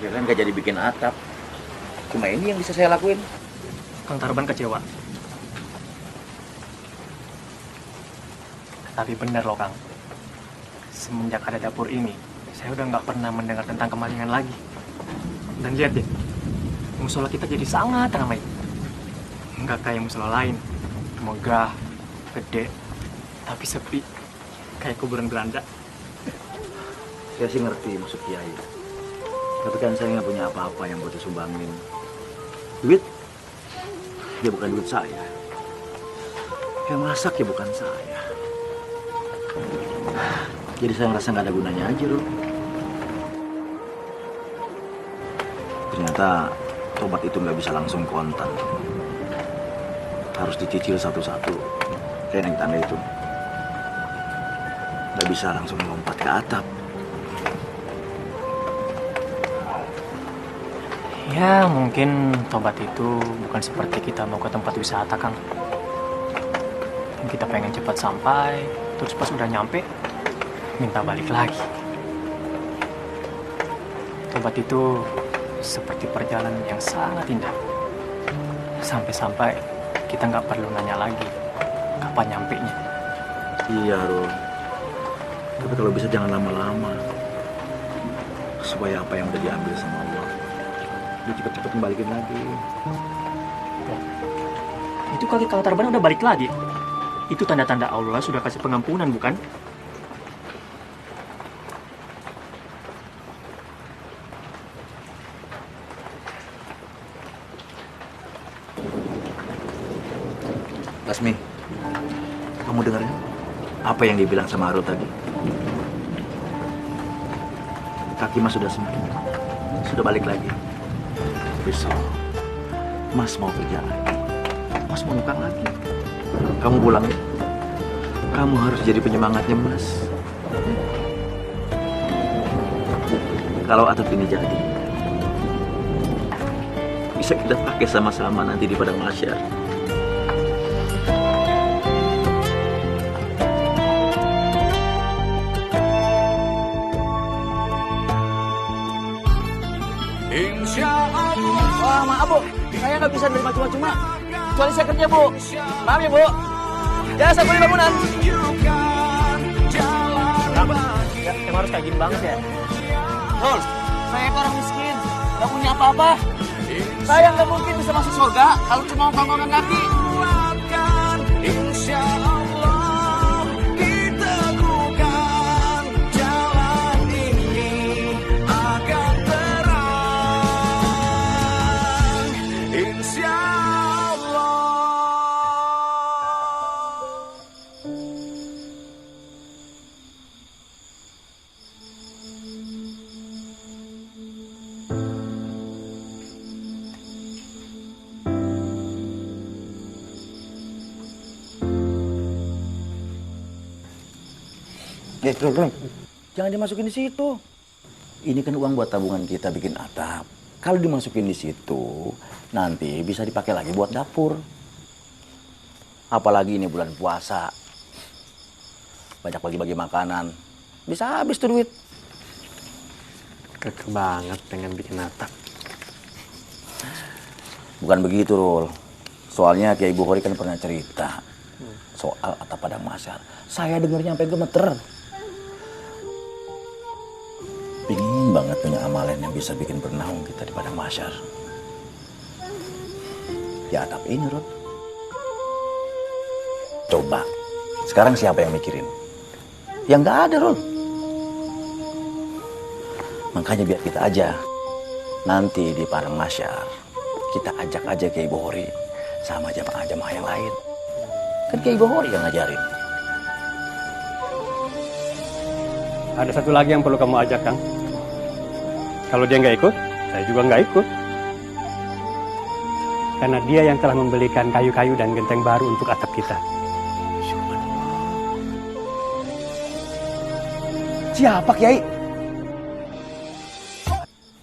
Ya kan gak jadi bikin atap. Cuma ini yang bisa saya lakuin. Kang Tarban kecewa. Tapi bener loh, Kang. Semenjak ada dapur ini, saya udah nggak pernah mendengar tentang kemalingan lagi. Dan lihat deh, musola kita jadi sangat ramai. Nggak kayak musola lain, megah, gede, tapi sepi, kayak kuburan Belanda. Saya sih ngerti maksud Kiai. Tapi kan saya nggak punya apa-apa yang buat disumbangin. Duit? Ya bukan duit saya. Yang masak ya bukan saya. Jadi saya ngerasa nggak ada gunanya aja loh. Ternyata tobat itu nggak bisa langsung kontan. Harus dicicil satu-satu. Kayak yang tanda itu. Nggak bisa langsung lompat ke atap. Ya, mungkin tobat itu bukan seperti kita mau ke tempat wisata, Kang. Kita pengen cepat sampai, terus pas udah nyampe, minta balik lagi. Tobat itu seperti perjalanan yang sangat indah. Sampai-sampai kita nggak perlu nanya lagi kapan nyampenya. Iya, Ron. Tapi kalau bisa jangan lama-lama. Supaya apa yang udah diambil sama Allah, dia cepet-cepet kembaliin lagi. Itu kaki Kang Tarban udah balik lagi. Itu tanda-tanda Allah sudah kasih pengampunan, bukan? Lasmi, kamu dengar apa yang dibilang sama Aro tadi? Kaki Mas sudah sembuh, sudah balik lagi. Besok, Mas mau kerja lagi. Mas mau nukang lagi. Kamu pulang ya. Kamu harus jadi penyemangatnya Mas. Kalau atap ini jadi, bisa kita pakai sama-sama nanti di padang mahsyar. Wah, maaf Bu, saya nggak bisa nerima cuma-cuma. Kecuali saya kerja Bu. Maaf ya Bu. Jasa kuli bangunan. Ya, emang harus kayak gini banget ya? Rol, saya itu orang miskin, nggak punya apa-apa. Saya nggak mungkin bisa masuk surga kalau cuma ngomong kaki. Insya Allah diteguhkan jalan ini akan terang. Insya Ron, jangan dimasukin di situ. Ini kan uang buat tabungan kita bikin atap. Kalau dimasukin di situ, nanti bisa dipakai lagi buat dapur. Apalagi ini bulan puasa. Banyak bagi-bagi makanan. Bisa habis tuh duit. Keke banget pengen bikin atap. Bukan begitu, Rul. Soalnya Kiai Bukhari kan pernah cerita soal atap padang mahsyar. Saya dengarnya sampai gemeter. Pingin banget punya amalan yang bisa bikin bernaung kita di padang mahsyar. Ya atap ini, Rul. Coba, sekarang siapa yang mikirin? Ya nggak ada, Rul. Makanya biar kita aja. Nanti di padang mahsyar, kita ajak aja Kiai Bukhari sama jamaah-jamaah yang lain. Kan Kiai Bukhari yang ngajarin. Ada satu lagi yang perlu kamu ajak, Kang. Kalau dia nggak ikut, saya juga nggak ikut. Karena dia yang telah membelikan kayu-kayu dan genteng baru untuk atap kita. Siapa, Kiai?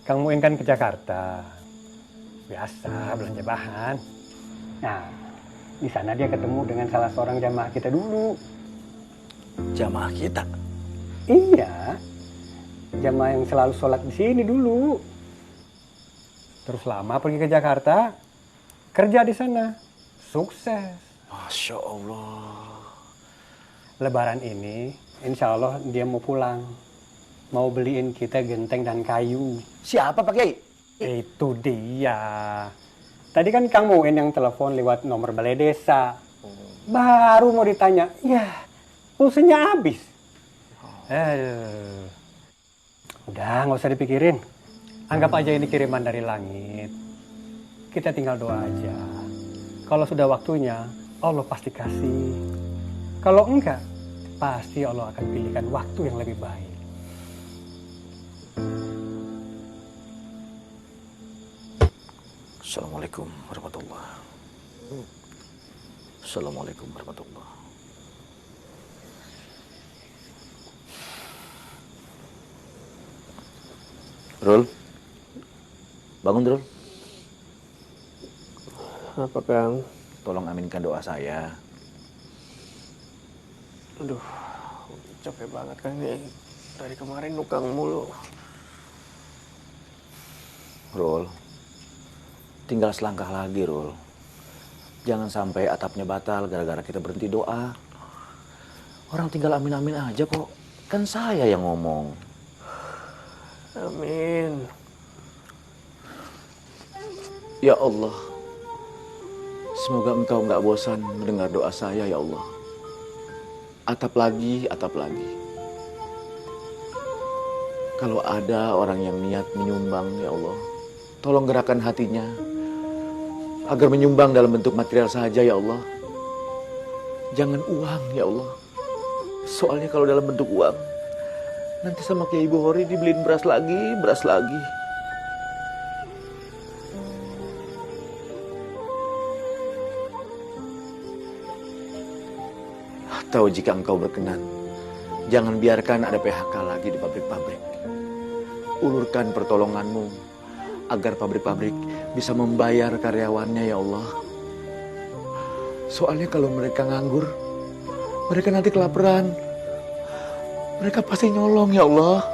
Kang Muin kan ke Jakarta. Biasa, belanja bahan. Nah, di sana dia ketemu dengan salah seorang jamaah kita dulu. Jamaah kita? Iya, jamaah yang selalu sholat di sini dulu. Terus lama pergi ke Jakarta, kerja di sana, sukses. Masya Allah. Lebaran ini, insya Allah dia mau pulang. Mau beliin kita genteng dan kayu. Siapa Pak Kiai? Itu dia. Tadi kan Kang Muin yang telepon lewat nomor balai desa. Baru mau ditanya, ya pulsanya habis. Udah, nggak usah dipikirin. Anggap aja ini kiriman dari langit. Kita tinggal doa aja. Kalau sudah waktunya, Allah pasti kasih. Kalau enggak, pasti Allah akan pilihkan waktu yang lebih baik. Assalamualaikum warahmatullahi. Assalamualaikum warahmatullahi. Rul, bangun Rul. Apa Kang? Tolong aminkan doa saya. Aduh, capek banget Kang nih. Dari kemarin nukang mulu. Rul, tinggal selangkah lagi Rul. Jangan sampai atapnya batal gara-gara kita berhenti doa. Orang tinggal amin-amin aja kok. Kan saya yang ngomong. Amin. Ya Allah, semoga Engkau nggak bosan mendengar doa saya ya Allah. Atap lagi, atap lagi. Kalau ada orang yang niat menyumbang ya Allah, tolong gerakkan hatinya agar menyumbang dalam bentuk material saja ya Allah. Jangan uang ya Allah. Soalnya kalau dalam bentuk uang, nanti sama Kiai Ibu Hori dibeliin beras lagi, beras lagi. Atau jika Engkau berkenan, jangan biarkan ada PHK lagi di pabrik-pabrik. Ulurkan pertolongan-Mu agar pabrik-pabrik bisa membayar karyawannya ya Allah. Soalnya kalau mereka nganggur, mereka nanti kelaparan. Mereka pasti nyolong ya Allah.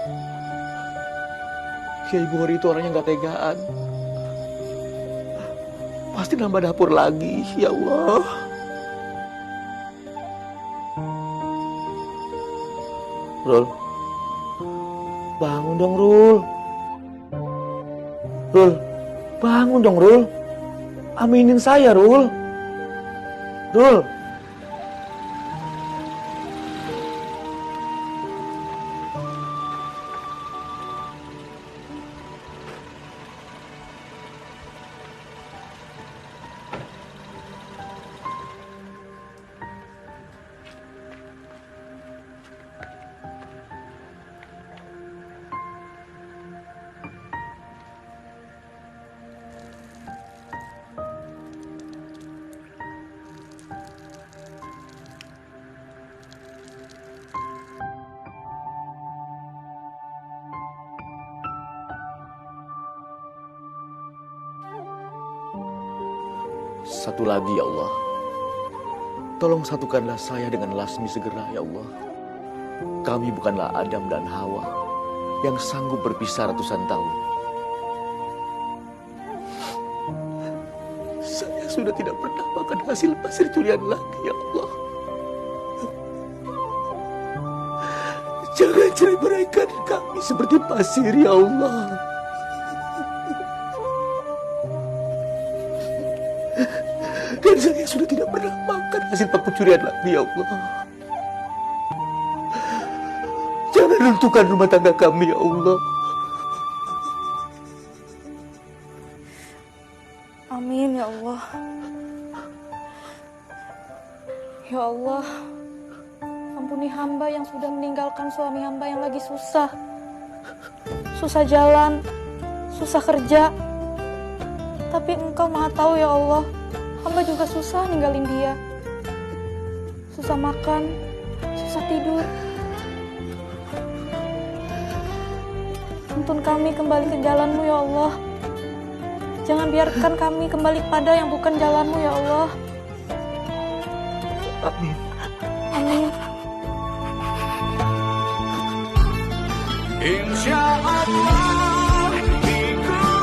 Kiai Ibu Hori itu orangnya gak tegaan. Pasti nambah dapur lagi ya Allah. Rul, bangun dong Rul. Rul, bangun dong Rul. Aminin saya Rul. Rul. Satu lagi ya Allah, tolong satukanlah saya dengan Lasmi segera ya Allah. Kami bukanlah Adam dan Hawa yang sanggup berpisah ratusan tahun. Saya sudah tidak pernah makan hasil pasir curian lagi ya Allah. Jangan ceraikan kami seperti pasir ya Allah. Dan saya sudah tidak pernah makan hasil pencurian lagi ya Allah. Jangan runtuhkan rumah tangga kami ya Allah. Amin ya Allah. Ya Allah, ampuni hamba yang sudah meninggalkan suami hamba yang lagi susah. Susah jalan, susah kerja. Tapi Engkau Maha tahu ya Allah. Hamba juga susah ninggalin dia. Susah makan, susah tidur. Tuntun kami kembali ke jalan-Mu ya Allah. Jangan biarkan kami kembali pada yang bukan jalan-Mu ya Allah. Amin. Amin. Insya Allah dikuatkan,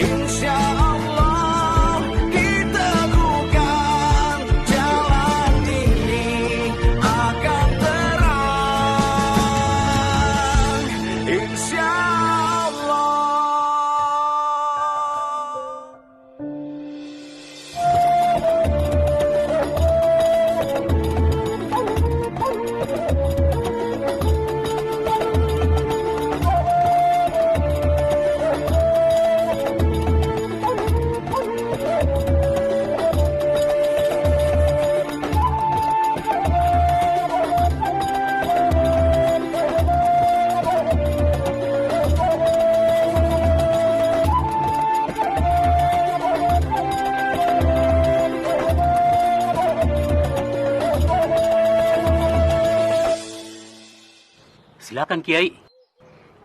insya Allah kita bukan jalan ini akan terang, insya Allah. Silakan Kiai.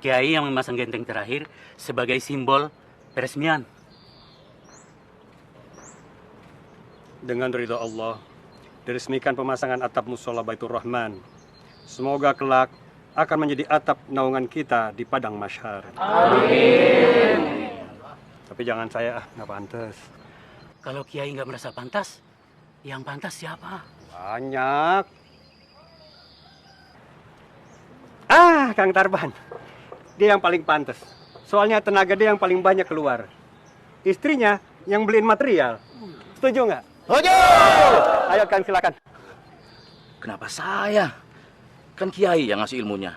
Kiai yang memasang genteng terakhir sebagai simbol peresmian. Dengan ridho Allah, diresmikan pemasangan atap musola Baitur Rahman. Semoga kelak akan menjadi atap naungan kita di padang mahsyar. Amin. Tapi jangan saya, nggak pantas. Kalau Kiai nggak merasa pantas, yang pantas siapa? Banyak. Kang Tarban. Dia yang paling pantas. Soalnya tenaga dia yang paling banyak keluar. Istrinya yang beliin material. Setuju nggak? Setuju! Ayo Kang, silakan. Kenapa saya? Kan Kiai yang ngasih ilmunya.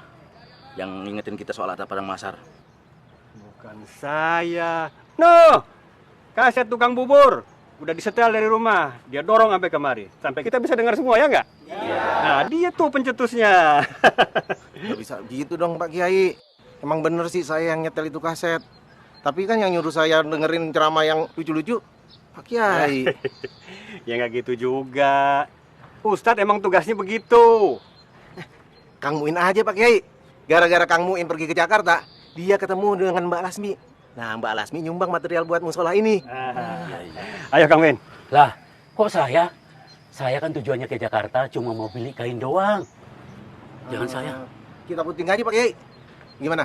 Yang ngingetin kita soal atap padang mahsyar. Bukan saya. No! Kaset tukang bubur. Udah disetel dari rumah. Dia dorong sampai kemari. Sampai kita bisa dengar semua, ya nggak? Iya. Nah, dia tuh pencetusnya. Nggak bisa gitu dong Pak Kiai. Emang bener sih saya yang nyetel itu kaset. Tapi kan yang nyuruh saya dengerin ceramah yang lucu-lucu Pak Kiai. Ya nggak gitu juga. Ustadz emang tugasnya begitu. Kang Muin aja Pak Kiai. Gara-gara Kang Muin pergi ke Jakarta, dia ketemu dengan Mbak Lasmi. Nah, Mbak Lasmi nyumbang material buat musola ini. Ayo Kang Muin. Lah, kok saya? Saya kan tujuannya ke Jakarta cuma mau beli kain doang. Jangan saya. Kita puting aja Pak Kiai. Gimana?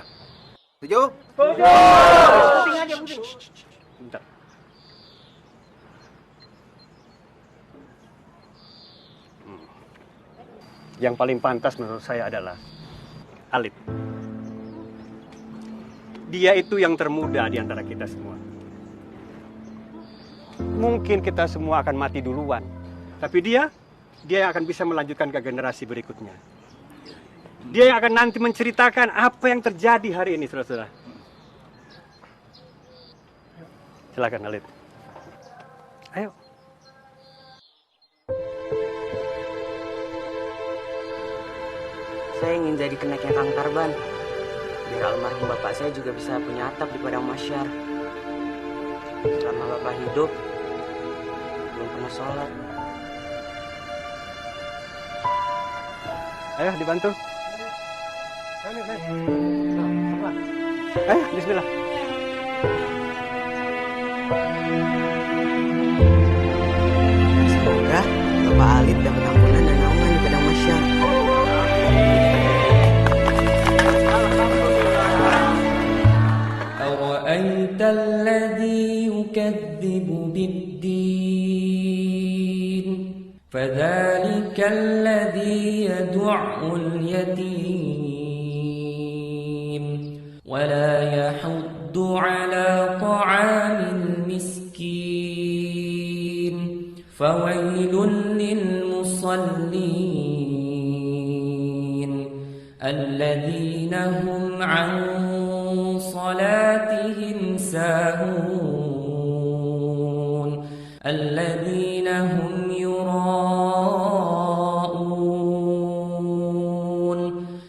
Setuju? Setuju. Puting aja, puting. Bentar. Yang paling pantas menurut saya adalah Alif. Dia itu yang termuda di antara kita semua. Mungkin kita semua akan mati duluan. Tapi dia yang akan bisa melanjutkan ke generasi berikutnya. Dia yang akan nanti menceritakan apa yang terjadi hari ini, saudara-saudara. Silakan, Alif. Ayo. Saya ingin jadi keneknya Kang Tarban. Biar almarhum bapak saya juga bisa punya atap di padang mahsyar. Selama bapak hidup, belum pernah sholat. Ayo dibantu. Ayo, bismillah. Semoga Bapak Alif dapat ampunan dan naungan di padang mahsyar. أرأيت الذي يكذب بالدين فذلك الذي يدع اليتيم ولا يحض على طعام المسكين فويل للمصلين الذين هم عن صلاتهم ساهون الذين هم يراءون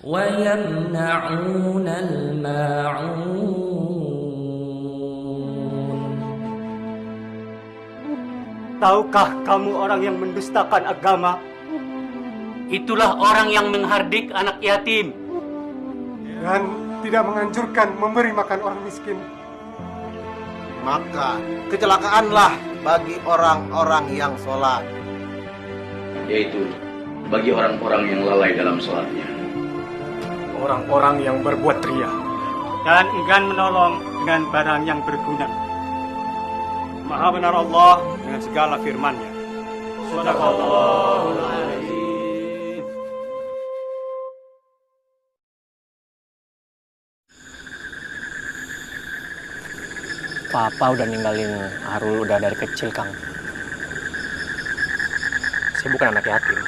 ويمنعون الماعون. Tahukah kamu orang yang mendustakan agama? Itulah orang yang menghardik anak yatim. Dan tidak menganjurkan memberi makan orang miskin. Maka kecelakaanlah bagi orang-orang yang sholat. Yaitu bagi orang-orang yang lalai dalam sholatnya. orang-orang yang berbuat ria dan enggan menolong dengan barang yang berguna. Maha benar Allah dengan segala firman-Nya. Shadaqallahul Azim. Papa udah ninggalin Arul udah dari kecil, Kang. Saya bukan anak yatim,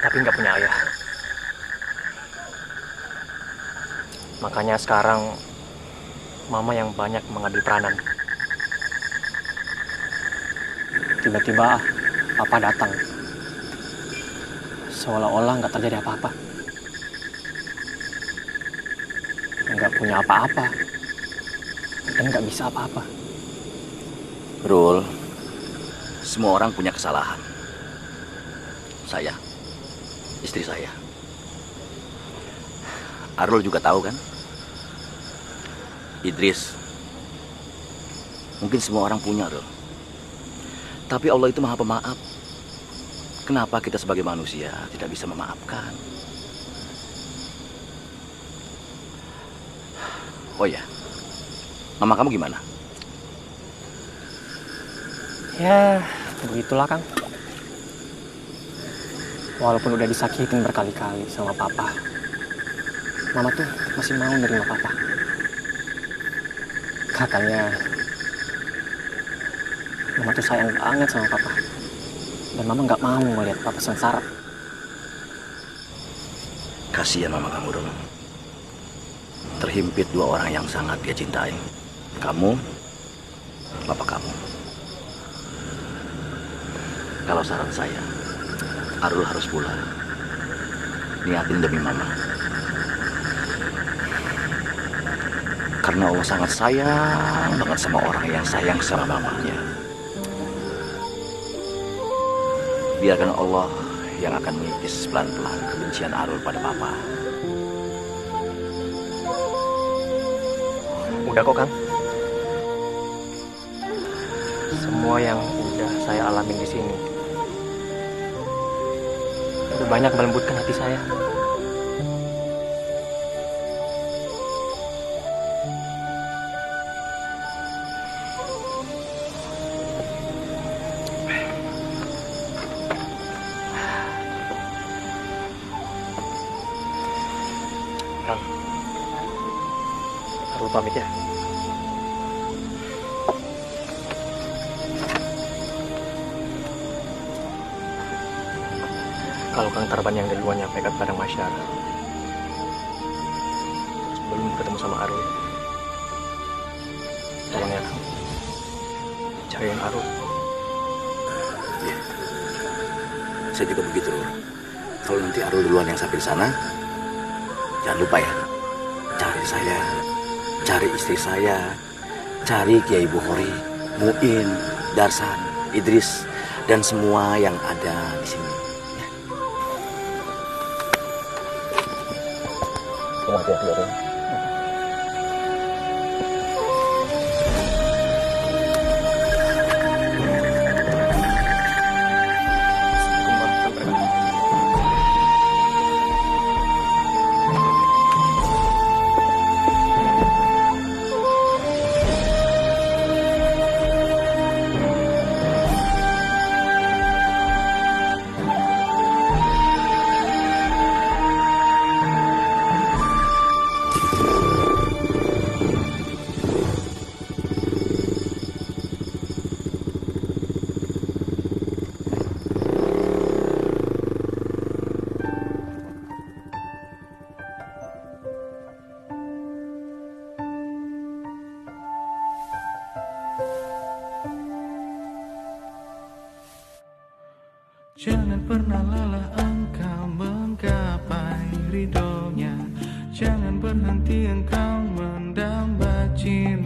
tapi nggak punya ayah. Makanya sekarang Mama yang banyak mengambil peranan. Tiba-tiba Papa datang, seolah-olah nggak terjadi apa-apa. Nggak punya apa-apa, dan nggak bisa apa-apa. Rul, semua orang punya kesalahan. Saya, istri saya. Arul juga tahu kan? Idris. Mungkin semua orang punya, Rul. Tapi Allah itu Maha Pemaaf. Kenapa kita sebagai manusia tidak bisa memaafkan? Oh ya, mama kamu gimana? Ya, begitulah, Kang. Walaupun udah disakitin berkali-kali sama Papa, Mama tuh masih mau nerima Papa. Katanya Mama tuh sayang banget sama Papa, dan Mama nggak mau melihat Papa sengsara. Kasihan mama kamu, Rul. Terhimpit dua orang yang sangat dia cintai. Kamu, bapak kamu. Kalau saran saya, Arul harus pulang. Niatin demi mama. Karena Allah sangat sayang banget sama orang yang sayang sama mamanya. Biarkan Allah yang akan mengikis pelan-pelan kebencian Arul pada papa. Udah kok, Kang. Semua yang udah saya alamin di sini udah banyak melembutkan hati saya. Kang, Arul pamit ya. Kalau Kang Tarban yang duluan nyampe ke Padang Masyar, sebelum ketemu sama Arul, tolong ya Kang, cariin Arul. Ya. Saya juga begitu. Kalau nanti Arul duluan yang sampai di sana, jangan lupa ya, cari saya, cari istri saya, cari Kiai Bukhari, Muin, Darsan, Idris, dan semua yang ada di sini. Hati-hati ya, Ren. Jangan pernah lelah engkau menggapai ridhonya. Jangan berhenti engkau mendamba cinta.